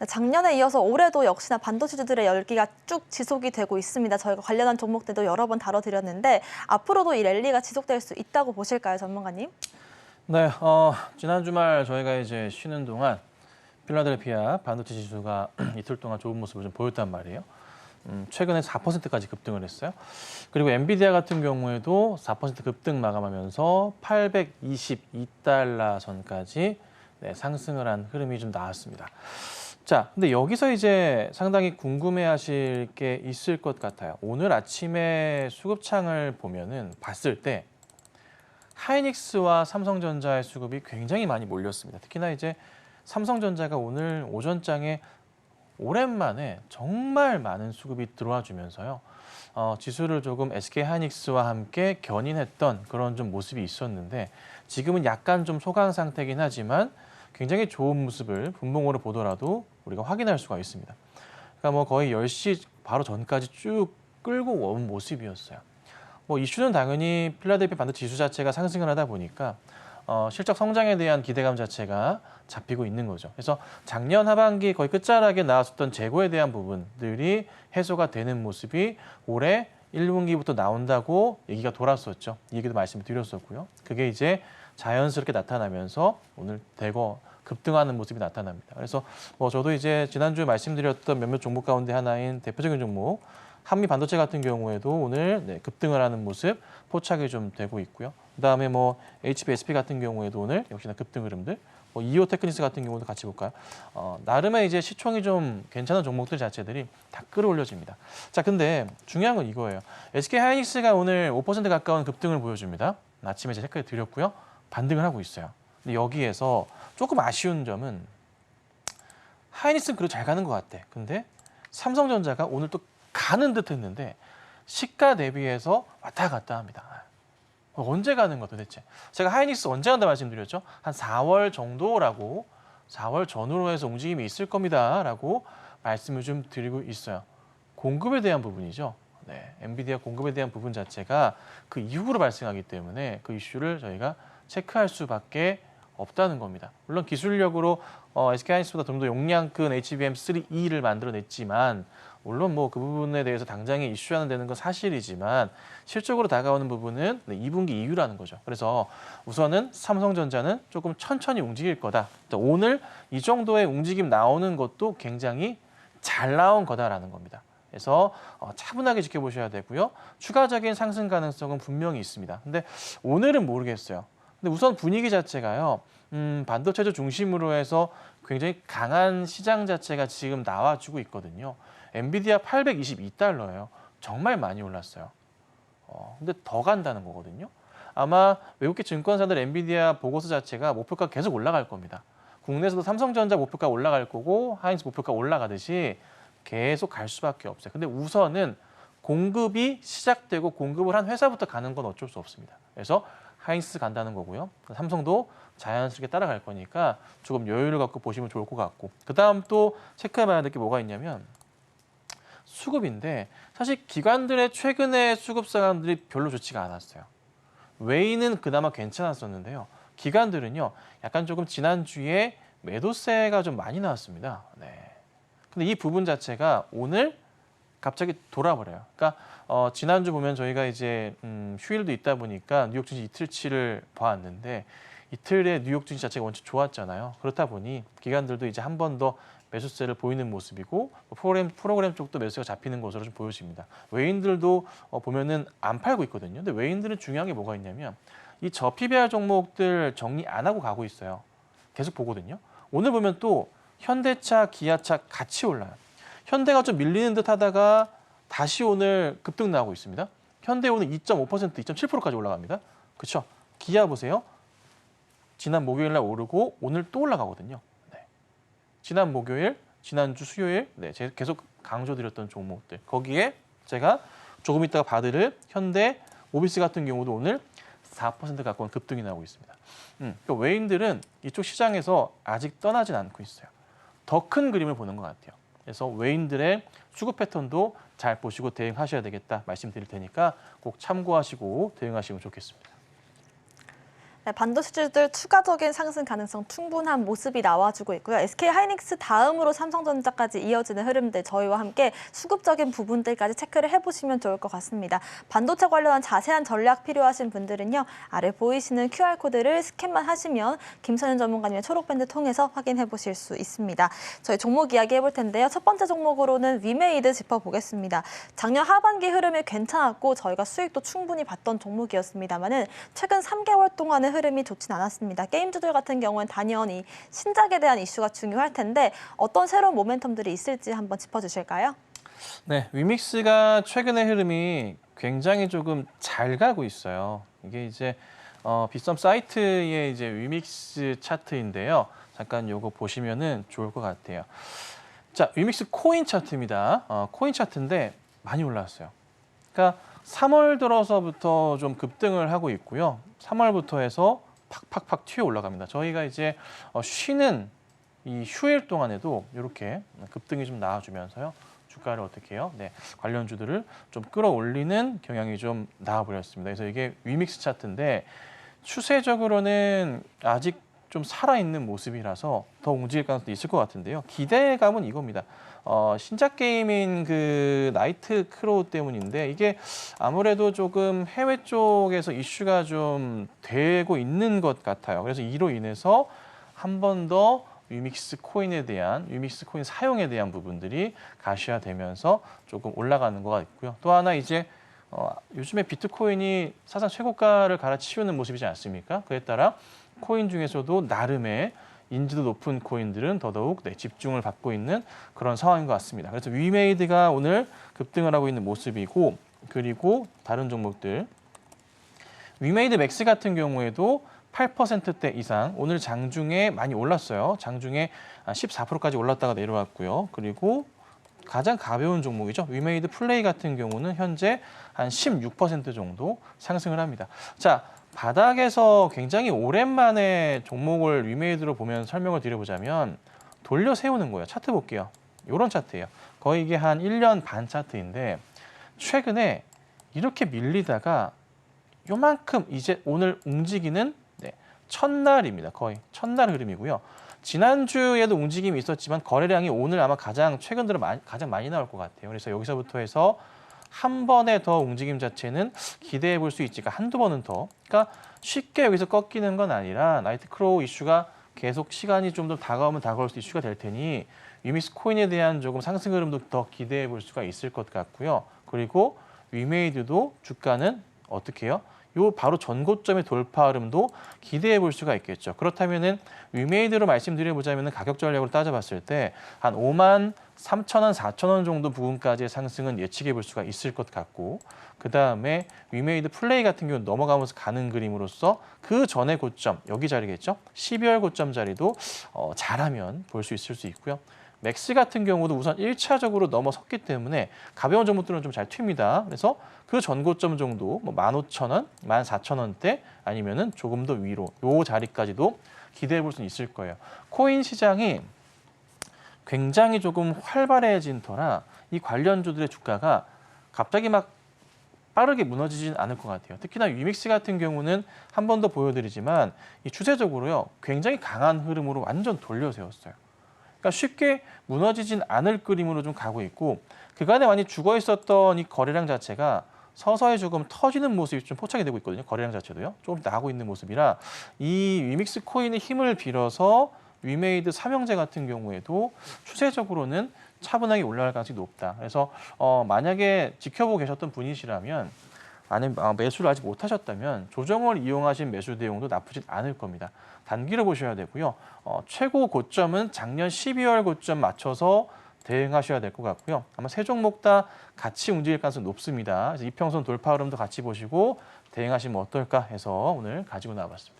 작년에 이어서 올해도 역시나 반도체주들의 열기가 쭉 지속이 되고 있습니다. 저희가 관련한 종목들도 여러 번 다뤄드렸는데 앞으로도 이 랠리가 지속될 수 있다고 보실까요, 전문가님? 네, 지난 주말 저희가 이제 쉬는 동안 필라델피아 반도체 지수가 이틀 동안 좋은 모습을 좀 보였단 말이에요. 최근에 4%까지 급등을 했어요. 그리고 엔비디아 같은 경우에도 4% 급등 마감하면서 822달러 선까지 상승을 한 흐름이 좀 나왔습니다. 자, 근데 여기서 이제 상당히 궁금해하실 게 있을 것 같아요. 오늘 아침에 수급창을 봤을 때 하이닉스와 삼성전자의 수급이 굉장히 많이 몰렸습니다. 특히나 이제 삼성전자가 오늘 오전장에 오랜만에 정말 많은 수급이 들어와 주면서요. 지수를 조금 SK 하이닉스와 함께 견인했던 그런 좀 모습이 있었는데 지금은 약간 좀 소강 상태긴 하지만 굉장히 좋은 모습을 분봉으로 보더라도 우리가 확인할 수가 있습니다. 그러니까 뭐 거의 10시 바로 전까지 쭉 끌고 온 모습이었어요. 뭐 이슈는 당연히 필라델피아 반도체 지수 자체가 상승을 하다 보니까 실적 성장에 대한 기대감 자체가 잡히고 있는 거죠. 그래서 작년 하반기 거의 끝자락에 나왔었던 재고에 대한 부분들이 해소가 되는 모습이 올해 1분기부터 나온다고 얘기가 돌았었죠. 이 얘기도 말씀을 드렸었고요. 그게 이제 자연스럽게 나타나면서 오늘 대거 급등하는 모습이 나타납니다. 그래서 뭐 저도 이제 지난주에 말씀드렸던 몇몇 종목 가운데 하나인 대표적인 종목 한미 반도체 같은 경우에도 오늘 급등을 하는 모습 포착이 좀 되고 있고요. 그다음에 뭐 HBSP 같은 경우에도 오늘 역시나 급등 흐름들, 뭐 이오 테크니스 같은 경우도 같이 볼까요? 나름의 이제 시총이 좀 괜찮은 종목들 자체들이 다 끌어올려집니다. 자, 근데 중요한 건 이거예요. SK 하이닉스가 오늘 5% 가까운 급등을 보여줍니다. 아침에 제가 체크해 드렸고요. 반등을 하고 있어요. 근데 여기에서 조금 아쉬운 점은 하이닉스는 그래도 잘 가는 것 같아. 근데 삼성전자가 오늘 또 가는 듯 했는데 시가 대비해서 왔다 갔다 합니다. 언제 가는 거 도대체? 제가 하이닉스 언제 간다 말씀드렸죠? 한 4월 정도라고 4월 전후로 해서 움직임이 있을 겁니다라고 말씀을 좀 드리고 있어요. 공급에 대한 부분이죠. 네, 엔비디아 공급에 대한 부분 자체가 그 이후로 발생하기 때문에 그 이슈를 저희가 체크할 수밖에 없다는 겁니다. 물론 기술력으로 SK 하이닉스보다 좀 더 용량 큰 HBM3E를 만들어냈지만 물론 뭐 그 부분에 대해서 당장에 이슈하는 되는 건 사실이지만 실적으로 다가오는 부분은 2분기 이후라는 거죠. 그래서 우선은 삼성전자는 조금 천천히 움직일 거다. 오늘 이 정도의 움직임 나오는 것도 굉장히 잘 나온 거다라는 겁니다. 그래서 차분하게 지켜보셔야 되고요. 추가적인 상승 가능성은 분명히 있습니다. 근데 오늘은 모르겠어요. 근데 우선 분위기 자체가요. 반도체주 중심으로 해서 굉장히 강한 시장 자체가 지금 나와주고 있거든요. 엔비디아 822달러예요. 정말 많이 올랐어요. 근데 더 간다는 거거든요. 아마 외국계 증권사들 엔비디아 보고서 자체가 목표가 계속 올라갈 겁니다. 국내에서도 삼성전자 목표가 올라갈 거고 하이닉스 목표가 올라가듯이 계속 갈 수밖에 없어요. 근데 우선은 공급이 시작되고 공급을 한 회사부터 가는 건 어쩔 수 없습니다. 그래서 하이닉스 간다는 거고요. 삼성도 자연스럽게 따라갈 거니까 조금 여유를 갖고 보시면 좋을 것 같고 그 다음 또 체크해봐야 될 게 뭐가 있냐면 수급인데 사실 기관들의 최근의 수급 상황들이 별로 좋지가 않았어요. 외인은 그나마 괜찮았었는데요. 기관들은요. 약간 조금 지난주에 매도세가 좀 많이 나왔습니다. 네. 근데 이 부분 자체가 오늘 갑자기 돌아버려요. 그러니까 지난주 보면 저희가 이제 휴일도 있다 보니까 뉴욕 증시 이틀치를 봐왔는데 이틀에 뉴욕 증시 자체가 원체 좋았잖아요. 그렇다 보니 기관들도 이제 한 번 더 매수세를 보이는 모습이고 프로그램 쪽도 매수세가 잡히는 것으로 좀 보여집니다. 외인들도 보면은 안 팔고 있거든요. 근데 외인들은 중요한 게 뭐가 있냐면 이 저PBR 종목들 정리 안 하고 가고 있어요. 계속 보거든요. 오늘 보면 또 현대차, 기아차 같이 올라요. 현대가 좀 밀리는 듯 하다가 다시 오늘 급등 나오고 있습니다. 현대 오늘 2.5%, 2.7%까지 올라갑니다. 그렇죠? 기아 보세요. 지난 목요일 날 오르고 오늘 또 올라가거든요. 네. 지난 목요일, 지난주 수요일 제가 계속 강조드렸던 종목들. 거기에 제가 조금 있다가 봐드릴 현대, 모비스 같은 경우도 오늘 4% 가까운 급등이 나오고 있습니다. 그러니까 외인들은 이쪽 시장에서 아직 떠나진 않고 있어요. 더 큰 그림을 보는 것 같아요. 그래서 외인들의 수급 패턴도 잘 보시고 대응하셔야 되겠다 말씀드릴 테니까 꼭 참고하시고 대응하시면 좋겠습니다. 네, 반도체주들 추가적인 상승 가능성 충분한 모습이 나와주고 있고요. SK하이닉스 다음으로 삼성전자까지 이어지는 흐름들 저희와 함께 수급적인 부분들까지 체크를 해보시면 좋을 것 같습니다. 반도체 관련한 자세한 전략 필요하신 분들은요. 아래 보이시는 QR코드를 스캔만 하시면 김선현 전문가님의 초록밴드 통해서 확인해 보실 수 있습니다. 저희 종목 이야기 해볼 텐데요. 첫 번째 종목으로는 위메이드 짚어보겠습니다. 작년 하반기 흐름이 괜찮았고 저희가 수익도 충분히 봤던 종목이었습니다만은 최근 3개월 동안의 흐름이 좋진 않았습니다. 게임주들 같은 경우는 단연히 신작에 대한 이슈가 중요할 텐데 어떤 새로운 모멘텀들이 있을지 한번 짚어주실까요? 네, 위믹스가 최근의 흐름이 굉장히 조금 잘 가고 있어요. 이게 이제 빗썸 사이트의 이제 위믹스 차트인데요. 잠깐 요거 보시면은 좋을 것 같아요. 자, 위믹스 코인 차트입니다. 코인 차트인데 많이 올라왔어요. 그러니까 3월 들어서부터 좀 급등을 하고 있고요. 3월부터 해서 팍팍팍 튀어 올라갑니다. 저희가 이제 쉬는 이 휴일 동안에도 이렇게 급등이 좀 나와주면서요. 주가를 어떻게 해요? 네, 관련주들을 좀 끌어올리는 경향이 좀 나와버렸습니다. 그래서 이게 위믹스 차트인데 추세적으로는 아직 좀 살아있는 모습이라서 더 움직일 가능성도 있을 것 같은데요. 기대감은 이겁니다. 신작 게임인 그 나이트 크로우 때문인데 이게 아무래도 조금 해외 쪽에서 이슈가 좀 되고 있는 것 같아요. 그래서 이로 인해서 한 번 더 위믹스 코인 사용에 대한 부분들이 가시화되면서 조금 올라가는 것 같고요. 또 하나 이제 요즘에 비트코인이 사상 최고가를 갈아치우는 모습이지 않습니까? 그에 따라 코인 중에서도 나름의 인지도 높은 코인들은 더더욱 집중을 받고 있는 그런 상황인 것 같습니다. 그래서 위메이드가 오늘 급등을 하고 있는 모습이고 그리고 다른 종목들 위메이드 맥스 같은 경우에도 8%대 이상 오늘 장중에 많이 올랐어요. 장중에 14%까지 올랐다가 내려왔고요. 그리고 가장 가벼운 종목이죠. 위메이드 플레이 같은 경우는 현재 한 16% 정도 상승을 합니다. 자, 바닥에서 굉장히 오랜만에 종목을 위메이드로 보면 설명을 드려보자면 돌려 세우는 거예요. 차트 볼게요. 이런 차트예요. 거의 이게 한 1년 반 차트인데 최근에 이렇게 밀리다가 요만큼 이제 오늘 움직이는 첫날입니다. 거의 첫날 흐름이고요. 지난주에도 움직임이 있었지만 거래량이 오늘 아마 최근 들어 가장 많이 나올 것 같아요. 그래서 여기서부터 해서 한 번에 더 움직임 자체는 기대해 볼 수 있지. 그러니까 한두 번은 더. 그러니까 쉽게 여기서 꺾이는 건 아니라 나이트 크로우 이슈가 계속 시간이 좀 더 다가오면 다가올수록 이슈가 될 테니 위믹스 코인에 대한 조금 상승 흐름도 더 기대해 볼 수가 있을 것 같고요. 그리고 위메이드도 주가는 어떻게 해요? 요 바로 전고점의 돌파 흐름도 기대해 볼 수가 있겠죠. 그렇다면은 위메이드로 말씀드려보자면은 가격 전략으로 따져봤을 때 한 5만 3,000원, 4,000원 정도 부분까지의 상승은 예측해 볼 수가 있을 것 같고 그 다음에 위메이드 플레이 같은 경우는 넘어가면서 가는 그림으로서 그 전의 고점, 여기 자리겠죠. 12월 고점 자리도 잘하면 볼 수 있을 수 있고요. 맥스 같은 경우도 우선 1차적으로 넘어섰기 때문에 가벼운 종목들은 좀 잘 튑니다. 그래서 그 전고점 정도 15,000원, 14,000원대 아니면은 조금 더 위로 요 자리까지도 기대해 볼 수 있을 거예요. 코인 시장이 굉장히 조금 활발해진 터라 이 관련주들의 주가가 갑자기 막 빠르게 무너지진 않을 것 같아요. 특히나 위믹스 같은 경우는 한 번 더 보여드리지만 이 추세적으로요 굉장히 강한 흐름으로 완전 돌려 세웠어요. 그러니까 쉽게 무너지진 않을 그림으로 좀 가고 있고 그간에 많이 죽어 있었던 이 거래량 자체가 서서히 조금 터지는 모습이 좀 포착이 되고 있거든요. 거래량 자체도요. 조금 나고 있는 모습이라 이 위믹스 코인의 힘을 빌어서 위메이드 삼형제 같은 경우에도 추세적으로는 차분하게 올라갈 가능성이 높다. 그래서 만약에 지켜보고 계셨던 분이시라면 아니면 매수를 아직 못하셨다면 조정을 이용하신 매수 대응도 나쁘진 않을 겁니다. 단기로 보셔야 되고요. 최고 고점은 작년 12월 고점 맞춰서 대응하셔야 될 것 같고요. 아마 세 종목 다 같이 움직일 가능성이 높습니다. 그래서 이평선 돌파 흐름도 같이 보시고 대응하시면 어떨까 해서 오늘 가지고 나와봤습니다.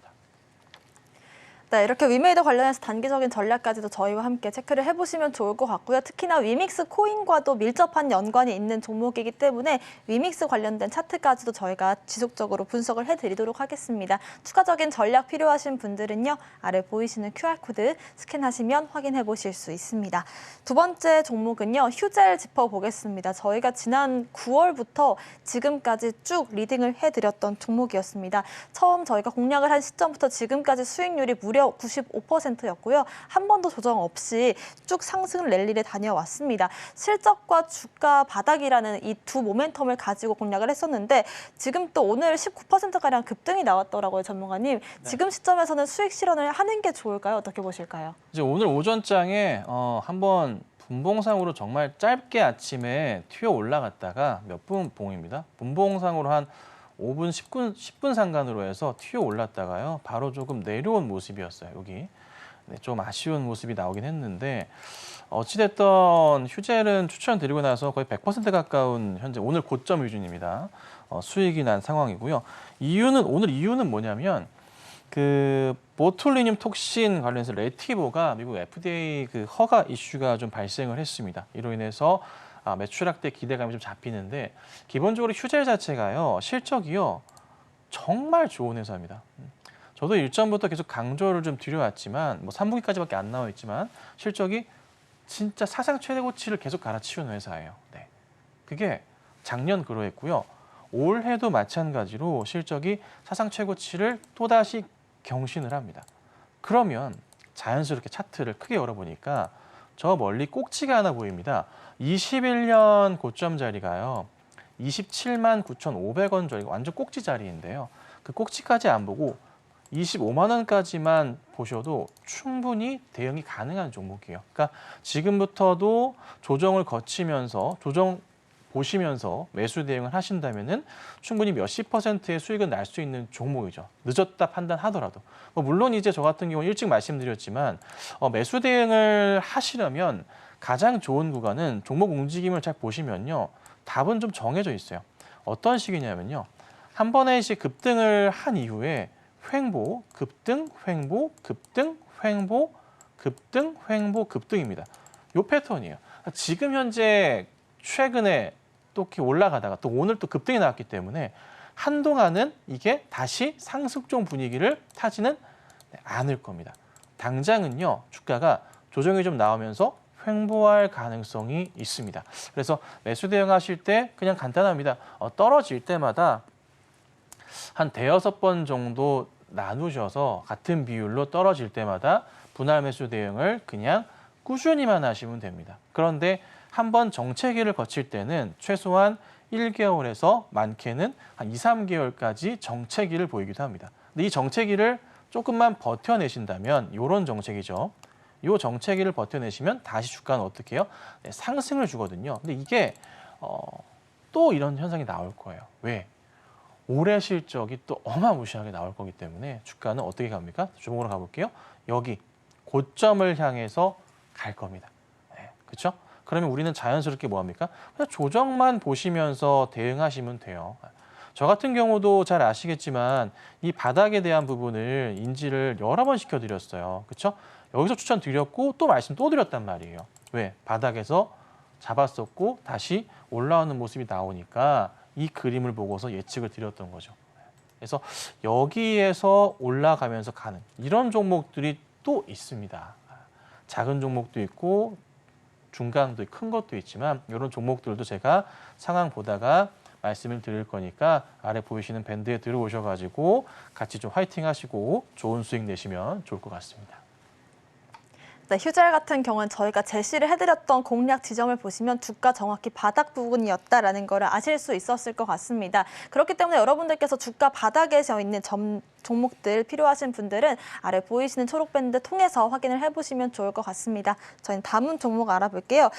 네, 이렇게 위메이드 관련해서 단기적인 전략까지도 저희와 함께 체크를 해보시면 좋을 것 같고요. 특히나 위믹스 코인과도 밀접한 연관이 있는 종목이기 때문에 위믹스 관련된 차트까지도 저희가 지속적으로 분석을 해드리도록 하겠습니다. 추가적인 전략 필요하신 분들은요, 아래 보이시는 QR코드 스캔하시면 확인해 보실 수 있습니다. 두 번째 종목은요, 휴젤 짚어보겠습니다. 저희가 지난 9월부터 지금까지 쭉 리딩을 해드렸던 종목이었습니다. 처음 저희가 공략을 한 시점부터 지금까지 수익률이 무려 95%였고요. 한 번도 조정 없이 쭉 상승 랠리를 다녀왔습니다. 실적과 주가 바닥이라는 이 두 모멘텀을 가지고 공략을 했었는데 지금 또 오늘 19%가량 급등이 나왔더라고요, 전문가님. 지금 시점에서는 수익 실현을 하는 게 좋을까요? 어떻게 보실까요? 이제 오늘 오전장에 한번 분봉상으로 정말 짧게 아침에 튀어 올라갔다가 몇 분 봉입니다. 분봉상으로 한 5분, 10분 상간으로 해서 튀어 올랐다가요. 바로 조금 내려온 모습이었어요. 여기. 네, 좀 아쉬운 모습이 나오긴 했는데 어찌됐든 휴젤은 추천드리고 나서 거의 100% 가까운 현재 오늘 고점 위준입니다. 수익이 난 상황이고요. 오늘 이유는 뭐냐면 그 보툴리늄 톡신 관련해서 레티보가 미국 FDA 그 허가 이슈가 좀 발생을 했습니다. 이로 인해서 매출액대 기대감이 좀 잡히는데 기본적으로 휴젤 자체가요 실적이요 정말 좋은 회사입니다. 저도 일전부터 계속 강조를 좀 드려왔지만 뭐 3분기까지밖에 안 나와 있지만 실적이 진짜 사상 최대고치를 계속 갈아치우는 회사예요. 네. 그게 작년 그러했고요. 올해도 마찬가지로 실적이 사상 최고치를 또다시 경신을 합니다. 그러면 자연스럽게 차트를 크게 열어보니까 저 멀리 꼭지가 하나 보입니다. 21년 고점 자리가요. 27만 9,500원 자리가 완전 꼭지 자리인데요. 그 꼭지까지 안 보고 25만 원까지만 보셔도 충분히 대응이 가능한 종목이에요. 그러니까 지금부터도 조정을 거치면서 조정 보시면서 매수 대응을 하신다면은 충분히 몇십 %의 수익은 날 수 있는 종목이죠. 늦었다 판단하더라도. 물론 이제 저 같은 경우는 일찍 말씀드렸지만 매수 대응을 하시려면 가장 좋은 구간은 종목 움직임을 잘 보시면요. 답은 좀 정해져 있어요. 어떤 식이냐면요. 한 번에 이제 급등을 한 이후에 횡보, 급등, 횡보, 급등, 횡보, 급등, 횡보, 급등입니다. 이 패턴이에요. 지금 현재 최근에 또 이렇게 올라가다가 또 오늘 또 급등이 나왔기 때문에 한동안은 이게 다시 상승종 분위기를 타지는 않을 겁니다. 당장은요, 주가가 조정이 좀 나오면서 횡보할 가능성이 있습니다. 그래서 매수 대응하실 때 그냥 간단합니다. 떨어질 때마다 한 대여섯 번 정도 나누셔서 같은 비율로 떨어질 때마다 분할 매수 대응을 그냥 꾸준히만 하시면 됩니다. 그런데 한번 정체기를 거칠 때는 최소한 1개월에서 많게는 한 2, 3개월까지 정체기를 보이기도 합니다. 근데 이 정체기를 조금만 버텨내신다면 이런 정체기죠. 이 정체기를 버텨내시면 다시 주가는 어떻게 해요? 네, 상승을 주거든요. 근데 이게 또 이런 현상이 나올 거예요. 왜? 올해 실적이 또 어마무시하게 나올 거기 때문에 주가는 어떻게 갑니까? 주목으로 가볼게요. 여기 고점을 향해서 갈 겁니다. 네, 그렇죠? 그러면 우리는 자연스럽게 뭐합니까? 그냥 조정만 보시면서 대응하시면 돼요. 저 같은 경우도 잘 아시겠지만 이 바닥에 대한 부분을 인지를 여러 번 시켜드렸어요. 그렇죠? 여기서 추천드렸고 또 말씀 또 드렸단 말이에요. 왜? 바닥에서 잡았었고 다시 올라오는 모습이 나오니까 이 그림을 보고서 예측을 드렸던 거죠. 그래서 여기에서 올라가면서 가는 이런 종목들이 또 있습니다. 작은 종목도 있고 중간도 큰 것도 있지만 이런 종목들도 제가 상황 보다가 말씀을 드릴 거니까 아래 보이시는 밴드에 들어오셔가지고 같이 좀 화이팅 하시고 좋은 수익 내시면 좋을 것 같습니다. 네, 휴젤 같은 경우는 저희가 제시를 해드렸던 공략 지점을 보시면 주가 정확히 바닥 부분이었다라는 걸 아실 수 있었을 것 같습니다. 그렇기 때문에 여러분들께서 주가 바닥에 있는 종목들 필요하신 분들은 아래 보이시는 초록밴드 통해서 확인을 해보시면 좋을 것 같습니다. 저희는 다음 종목 알아볼게요.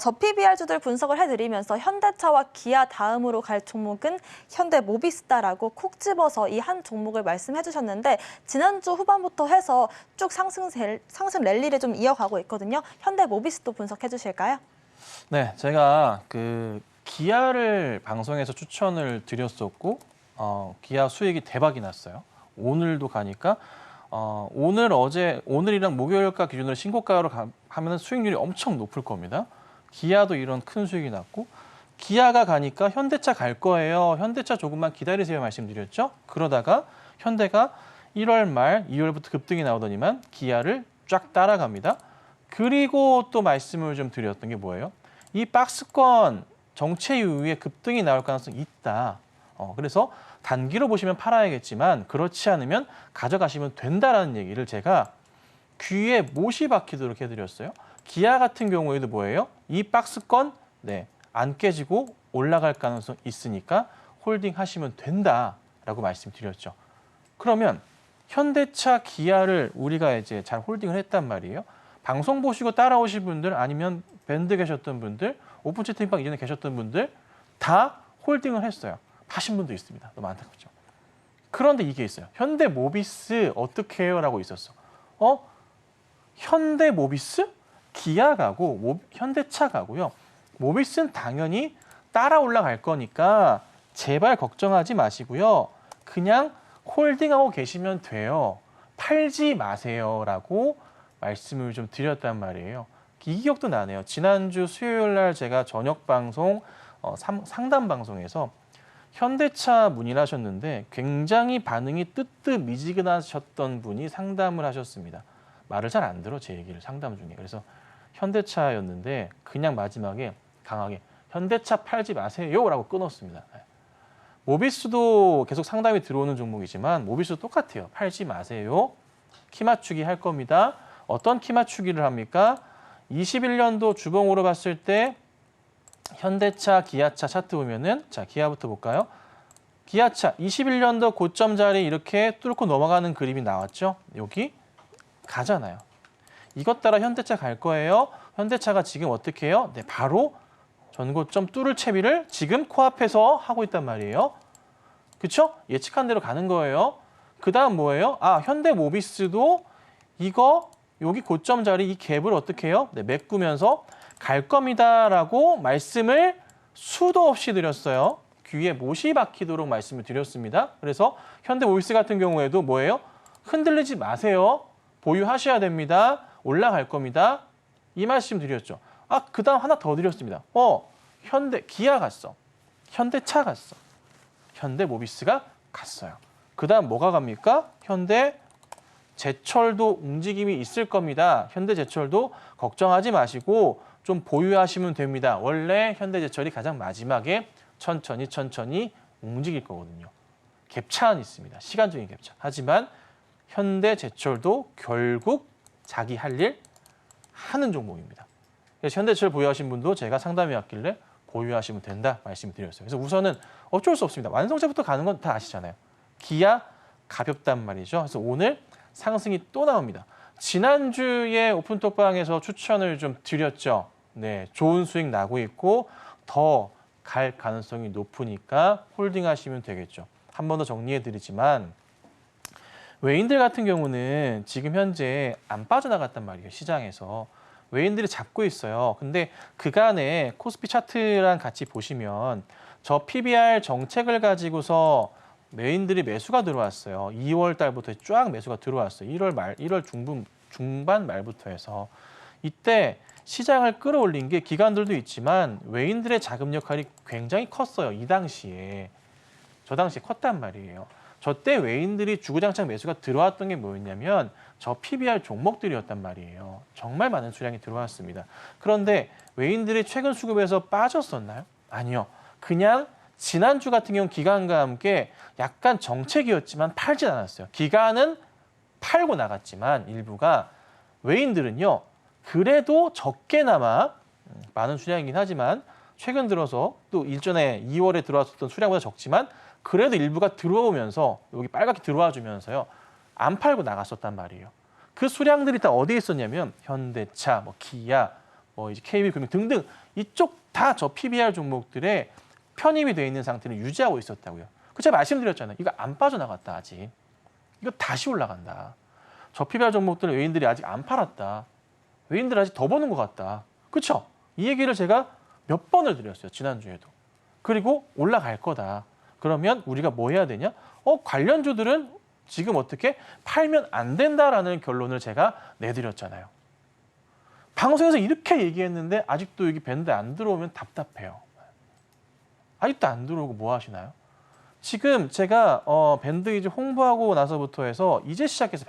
저 PBR주들 분석을 해드리면서 현대차와 기아 다음으로 갈 종목은 현대모비스다라고 콕 집어서 이 한 종목을 말씀해 주셨는데 지난주 후반부터 해서 쭉 상승 랠리를 좀 이어가고 있거든요. 현대모비스도 분석해 주실까요? 네, 제가 그 기아를 방송에서 추천을 드렸었고 기아 수익이 대박이 났어요. 오늘도 가니까 오늘이랑 목요일가 기준으로 신고가로 하면 수익률이 엄청 높을 겁니다. 기아도 이런 큰 수익이 났고 기아가 가니까 현대차 갈 거예요. 현대차 조금만 기다리세요 말씀드렸죠. 그러다가 현대가 1월 말 2월부터 급등이 나오더니만 기아를 쫙 따라갑니다. 그리고 또 말씀을 좀 드렸던 게 뭐예요? 이 박스권 정체 이후에 급등이 나올 가능성이 있다. 그래서 단기로 보시면 팔아야겠지만 그렇지 않으면 가져가시면 된다라는 얘기를 제가 귀에 못이 박히도록 해드렸어요. 기아 같은 경우에도 뭐예요? 이 박스권 안 깨지고 올라갈 가능성 있으니까 홀딩 하시면 된다라고 말씀드렸죠. 그러면 현대차, 기아를 우리가 이제 잘 홀딩을 했단 말이에요. 방송 보시고 따라오신 분들 아니면 밴드 계셨던 분들, 오픈 채팅방 이전에 계셨던 분들 다 홀딩을 했어요. 하신 분도 있습니다. 너무 안타깝죠. 그런데 이게 있어요. 현대모비스 어떻게 해요? 라고 있었어. 현대모비스? 기아 가고 현대차 가고요. 모비스는 당연히 따라 올라갈 거니까 제발 걱정하지 마시고요. 그냥 홀딩하고 계시면 돼요. 팔지 마세요. 라고 말씀을 좀 드렸단 말이에요. 이 기억도 나네요. 지난주 수요일 날 제가 저녁 방송 상담 방송에서 현대차 문의를 하셨는데 굉장히 반응이 뜨뜻미지근하셨던 분이 상담을 하셨습니다. 말을 잘 안 들어 제 얘기를 상담 중에. 그래서 현대차였는데 그냥 마지막에 강하게 현대차 팔지 마세요라고 끊었습니다. 모비스도 계속 상담이 들어오는 종목이지만 모비스도 똑같아요. 팔지 마세요. 키 맞추기 할 겁니다. 어떤 키 맞추기를 합니까? 21년도 주봉으로 봤을 때 현대차, 기아차 차트 보면은 자 기아부터 볼까요? 기아차 21년도 고점 자리 이렇게 뚫고 넘어가는 그림이 나왔죠? 여기 가잖아요. 이것 따라 현대차 갈 거예요. 현대차가 지금 어떻게 해요? 네, 바로 전고점 뚫을 채비를 지금 코앞에서 하고 있단 말이에요. 그렇죠? 예측한 대로 가는 거예요. 그 다음 뭐예요? 현대모비스도 이거 여기 고점 자리 이 갭을 어떻게 해요? 네, 메꾸면서 갈 겁니다라고 말씀을 수도 없이 드렸어요. 귀에 못이 박히도록 말씀을 드렸습니다. 그래서 현대모비스 같은 경우에도 뭐예요? 흔들리지 마세요. 보유하셔야 됩니다. 올라갈 겁니다. 이 말씀 드렸죠. 그 다음 하나 더 드렸습니다. 기아 갔어. 현대차 갔어. 현대모비스가 갔어요. 그 다음 뭐가 갑니까? 현대제철도 움직임이 있을 겁니다. 현대제철도 걱정하지 마시고 좀 보유하시면 됩니다. 원래 현대제철이 가장 마지막에 천천히 움직일 거거든요. 갭차는 있습니다. 시간적인 갭차. 하지만 현대제철도 결국 자기 할 일 하는 종목입니다. 그래서 현대제철 보유하신 분도 제가 상담해 왔길래 보유하시면 된다 말씀드렸어요. 그래서 우선은 어쩔 수 없습니다. 완성차부터 가는 건 다 아시잖아요. 기아 가볍단 말이죠. 그래서 오늘 상승이 또 나옵니다. 지난주에 오픈톡방에서 추천을 좀 드렸죠. 네, 좋은 수익 나고 있고 더 갈 가능성이 높으니까 홀딩하시면 되겠죠. 한 번 더 정리해드리지만 외인들 같은 경우는 지금 현재 안 빠져나갔단 말이에요. 시장에서. 외인들이 잡고 있어요. 근데 그간에 코스피 차트랑 같이 보시면 저 PBR 정책을 가지고서 외인들이 매수가 들어왔어요. 2월 달부터 쫙 매수가 들어왔어요. 1월 중반 말부터 해서. 이때 시장을 끌어올린 게 기관들도 있지만 외인들의 자금 역할이 굉장히 컸어요. 이 당시에. 저 당시에 컸단 말이에요. 저 때 외인들이 주구장창 매수가 들어왔던 게 뭐였냐면 저 PBR 종목들이었단 말이에요. 정말 많은 수량이 들어왔습니다. 그런데 외인들이 최근 수급에서 빠졌었나요? 아니요. 그냥 지난주 같은 경우 기관과 함께 약간 정책이었지만 팔진 않았어요. 기관은 팔고 나갔지만 일부가 외인들은요. 그래도 적게나마 많은 수량이긴 하지만 최근 들어서 또 일전에 2월에 들어왔었던 수량보다 적지만 그래도 일부가 들어오면서 여기 빨갛게 들어와 주면서요. 안 팔고 나갔었단 말이에요. 그 수량들이 다 어디에 있었냐면 현대차, 뭐 기아, 뭐 이제 KB금융 등등 이쪽 다 저 PBR 종목들에 편입이 돼 있는 상태를 유지하고 있었다고요. 그 제가 말씀드렸잖아요. 이거 안 빠져나갔다 아직. 이거 다시 올라간다. 저 PBR 종목들은 외인들이 아직 안 팔았다. 외인들 아직 더 버는 것 같다. 그렇죠? 이 얘기를 제가 몇 번을 드렸어요. 지난주에도. 그리고 올라갈 거다. 그러면 우리가 뭐 해야 되냐? 관련주들은 지금 어떻게 팔면 안 된다라는 결론을 제가 내드렸잖아요. 방송에서 이렇게 얘기했는데 아직도 여기 밴드 안 들어오면 답답해요. 아직도 안 들어오고 뭐 하시나요? 지금 제가 밴드 이제 홍보하고 나서부터 해서 이제 시작해서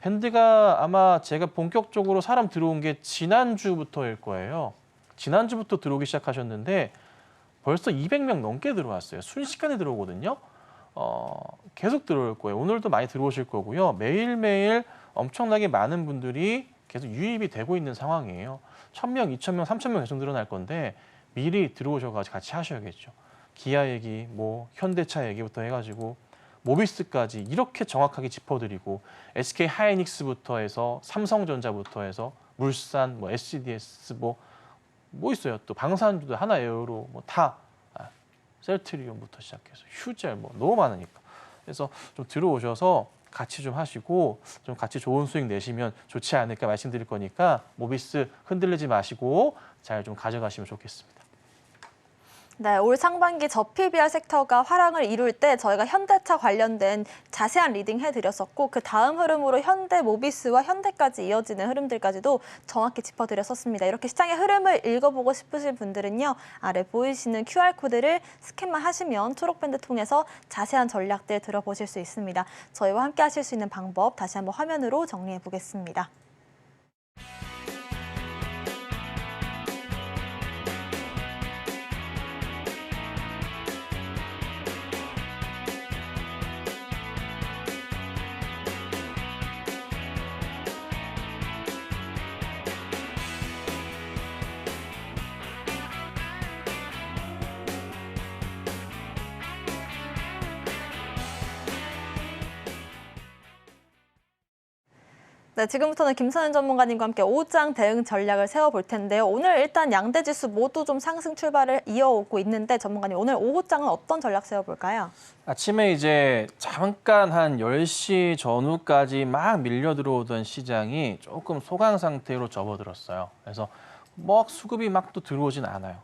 밴드가 아마 제가 본격적으로 사람 들어온 게 지난주부터일 거예요. 지난주부터 들어오기 시작하셨는데 벌써 200명 넘게 들어왔어요. 순식간에 들어오거든요. 계속 들어올 거예요. 오늘도 많이 들어오실 거고요. 매일매일 엄청나게 많은 분들이 계속 유입이 되고 있는 상황이에요. 1,000명, 2,000명, 3,000명 계속 늘어날 건데 미리 들어오셔가지고 같이 하셔야겠죠. 기아 얘기, 뭐 현대차 얘기부터 해가지고 모비스까지 이렇게 정확하게 짚어드리고 SK 하이닉스부터 해서 삼성전자부터 해서 물산, 뭐 SCDS 뭐 있어요. 또 방산주도 하나에어로 뭐 다 셀트리온부터 시작해서 휴젤 뭐 너무 많으니까. 그래서 좀 들어오셔서 같이 좀 하시고 좀 같이 좋은 수익 내시면 좋지 않을까 말씀드릴 거니까 모비스 흔들리지 마시고 잘 좀 가져가시면 좋겠습니다. 네, 올 상반기 저 PBR 섹터가 화랑을 이룰 때 저희가 현대차 관련된 자세한 리딩 해드렸었고 그 다음 흐름으로 현대 모비스와 현대까지 이어지는 흐름들까지도 정확히 짚어드렸었습니다. 이렇게 시장의 흐름을 읽어보고 싶으신 분들은요. 아래 보이시는 QR코드를 스캔만 하시면 초록밴드 통해서 자세한 전략들 들어보실 수 있습니다. 저희와 함께 하실 수 있는 방법 다시 한번 화면으로 정리해 보겠습니다. 네, 지금부터는 김선현 전문가님과 함께 오후장 대응 전략을 세워볼 텐데요. 오늘 일단 양대 지수 모두 좀 상승 출발을 이어오고 있는데 전문가님 오늘 오후장은 어떤 전략 세워볼까요? 아침에 이제 잠깐 한 10시 전후까지 막 밀려 들어오던 시장이 조금 소강 상태로 접어들었어요. 그래서 막 수급이 막 또 들어오진 않아요.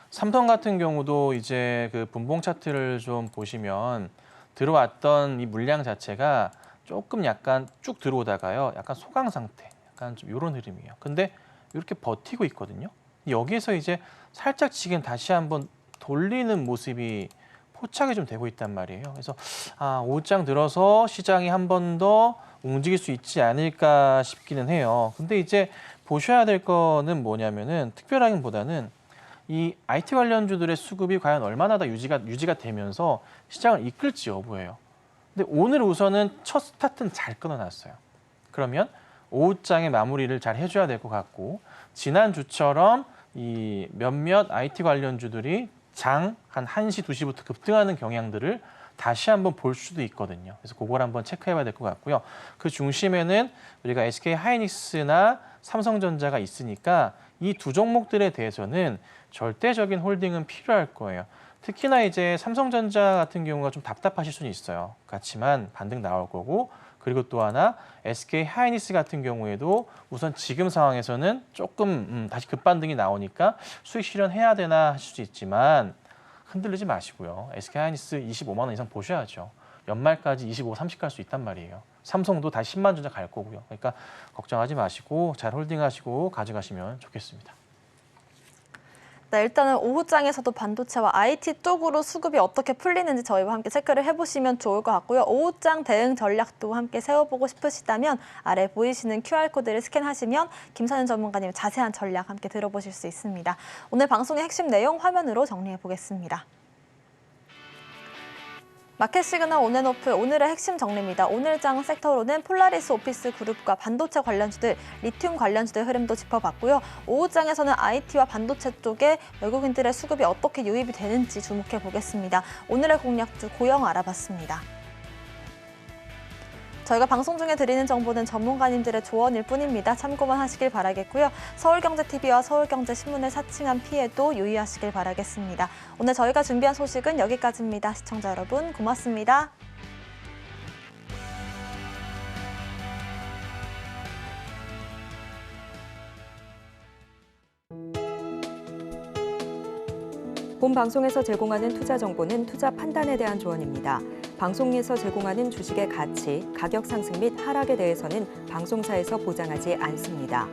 삼성 같은 경우도 이제 그 분봉 차트를 좀 보시면 들어왔던 이 물량 자체가 조금 약간 쭉 들어오다가요. 약간 소강 상태, 약간 좀 이런 흐름이에요. 근데 이렇게 버티고 있거든요. 여기에서 이제 살짝 지금 다시 한번 돌리는 모습이 포착이 좀 되고 있단 말이에요. 그래서 오후장 들어서 시장이 한 번 더 움직일 수 있지 않을까 싶기는 해요. 근데 이제 보셔야 될 거는 뭐냐면은 특별하기보다는 이 IT 관련주들의 수급이 과연 얼마나 더 유지가 되면서 시장을 이끌지 여부예요. 근데 오늘 우선은 첫 스타트는 잘 끊어놨어요. 그러면 오후장의 마무리를 잘 해줘야 될 것 같고 지난주처럼 이 몇몇 IT 관련주들이 장 한 1시, 2시부터 급등하는 경향들을 다시 한번 볼 수도 있거든요. 그래서 그걸 한번 체크해봐야 될 것 같고요. 그 중심에는 우리가 SK 하이닉스나 삼성전자가 있으니까 이 두 종목들에 대해서는 절대적인 홀딩은 필요할 거예요. 특히나 이제 삼성전자 같은 경우가 좀 답답하실 수는 있어요. 같이만 반등 나올 거고 그리고 또 하나 SK 하이닉스 같은 경우에도 우선 지금 상황에서는 조금 다시 급반등이 나오니까 수익 실현해야 되나 하실 수 있지만 흔들리지 마시고요. SK 하이닉스 25만 원 이상 보셔야죠. 연말까지 25, 30 갈 수 있단 말이에요. 삼성도 다시 10만 전자 갈 거고요. 그러니까 걱정하지 마시고 잘 홀딩하시고 가져가시면 좋겠습니다. 네, 일단은 오후장에서도 반도체와 IT 쪽으로 수급이 어떻게 풀리는지 저희와 함께 체크를 해보시면 좋을 것 같고요. 오후장 대응 전략도 함께 세워보고 싶으시다면 아래 보이시는 QR코드를 스캔하시면 김선현 전문가님 자세한 전략 함께 들어보실 수 있습니다. 오늘 방송의 핵심 내용 화면으로 정리해 보겠습니다. 마켓 시그널 온앤오프 오늘의 핵심 정리입니다. 오늘장 섹터로는 폴라리스 오피스 그룹과 반도체 관련주들, 리튬 관련주들 흐름도 짚어봤고요. 오후장에서는 IT와 반도체 쪽에 외국인들의 수급이 어떻게 유입이 되는지 주목해 보겠습니다. 오늘의 공략주 고영 알아봤습니다. 저희가 방송 중에 드리는 정보는 전문가님들의 조언일 뿐입니다. 참고만 하시길 바라겠고요. 서울경제TV와 서울경제신문을 사칭한 피해도 유의하시길 바라겠습니다. 오늘 저희가 준비한 소식은 여기까지입니다. 시청자 여러분 고맙습니다. 본 방송에서 제공하는 투자 정보는 투자 판단에 대한 조언입니다. 방송에서 제공하는 주식의 가치, 가격 상승 및 하락에 대해서는 방송사에서 보장하지 않습니다.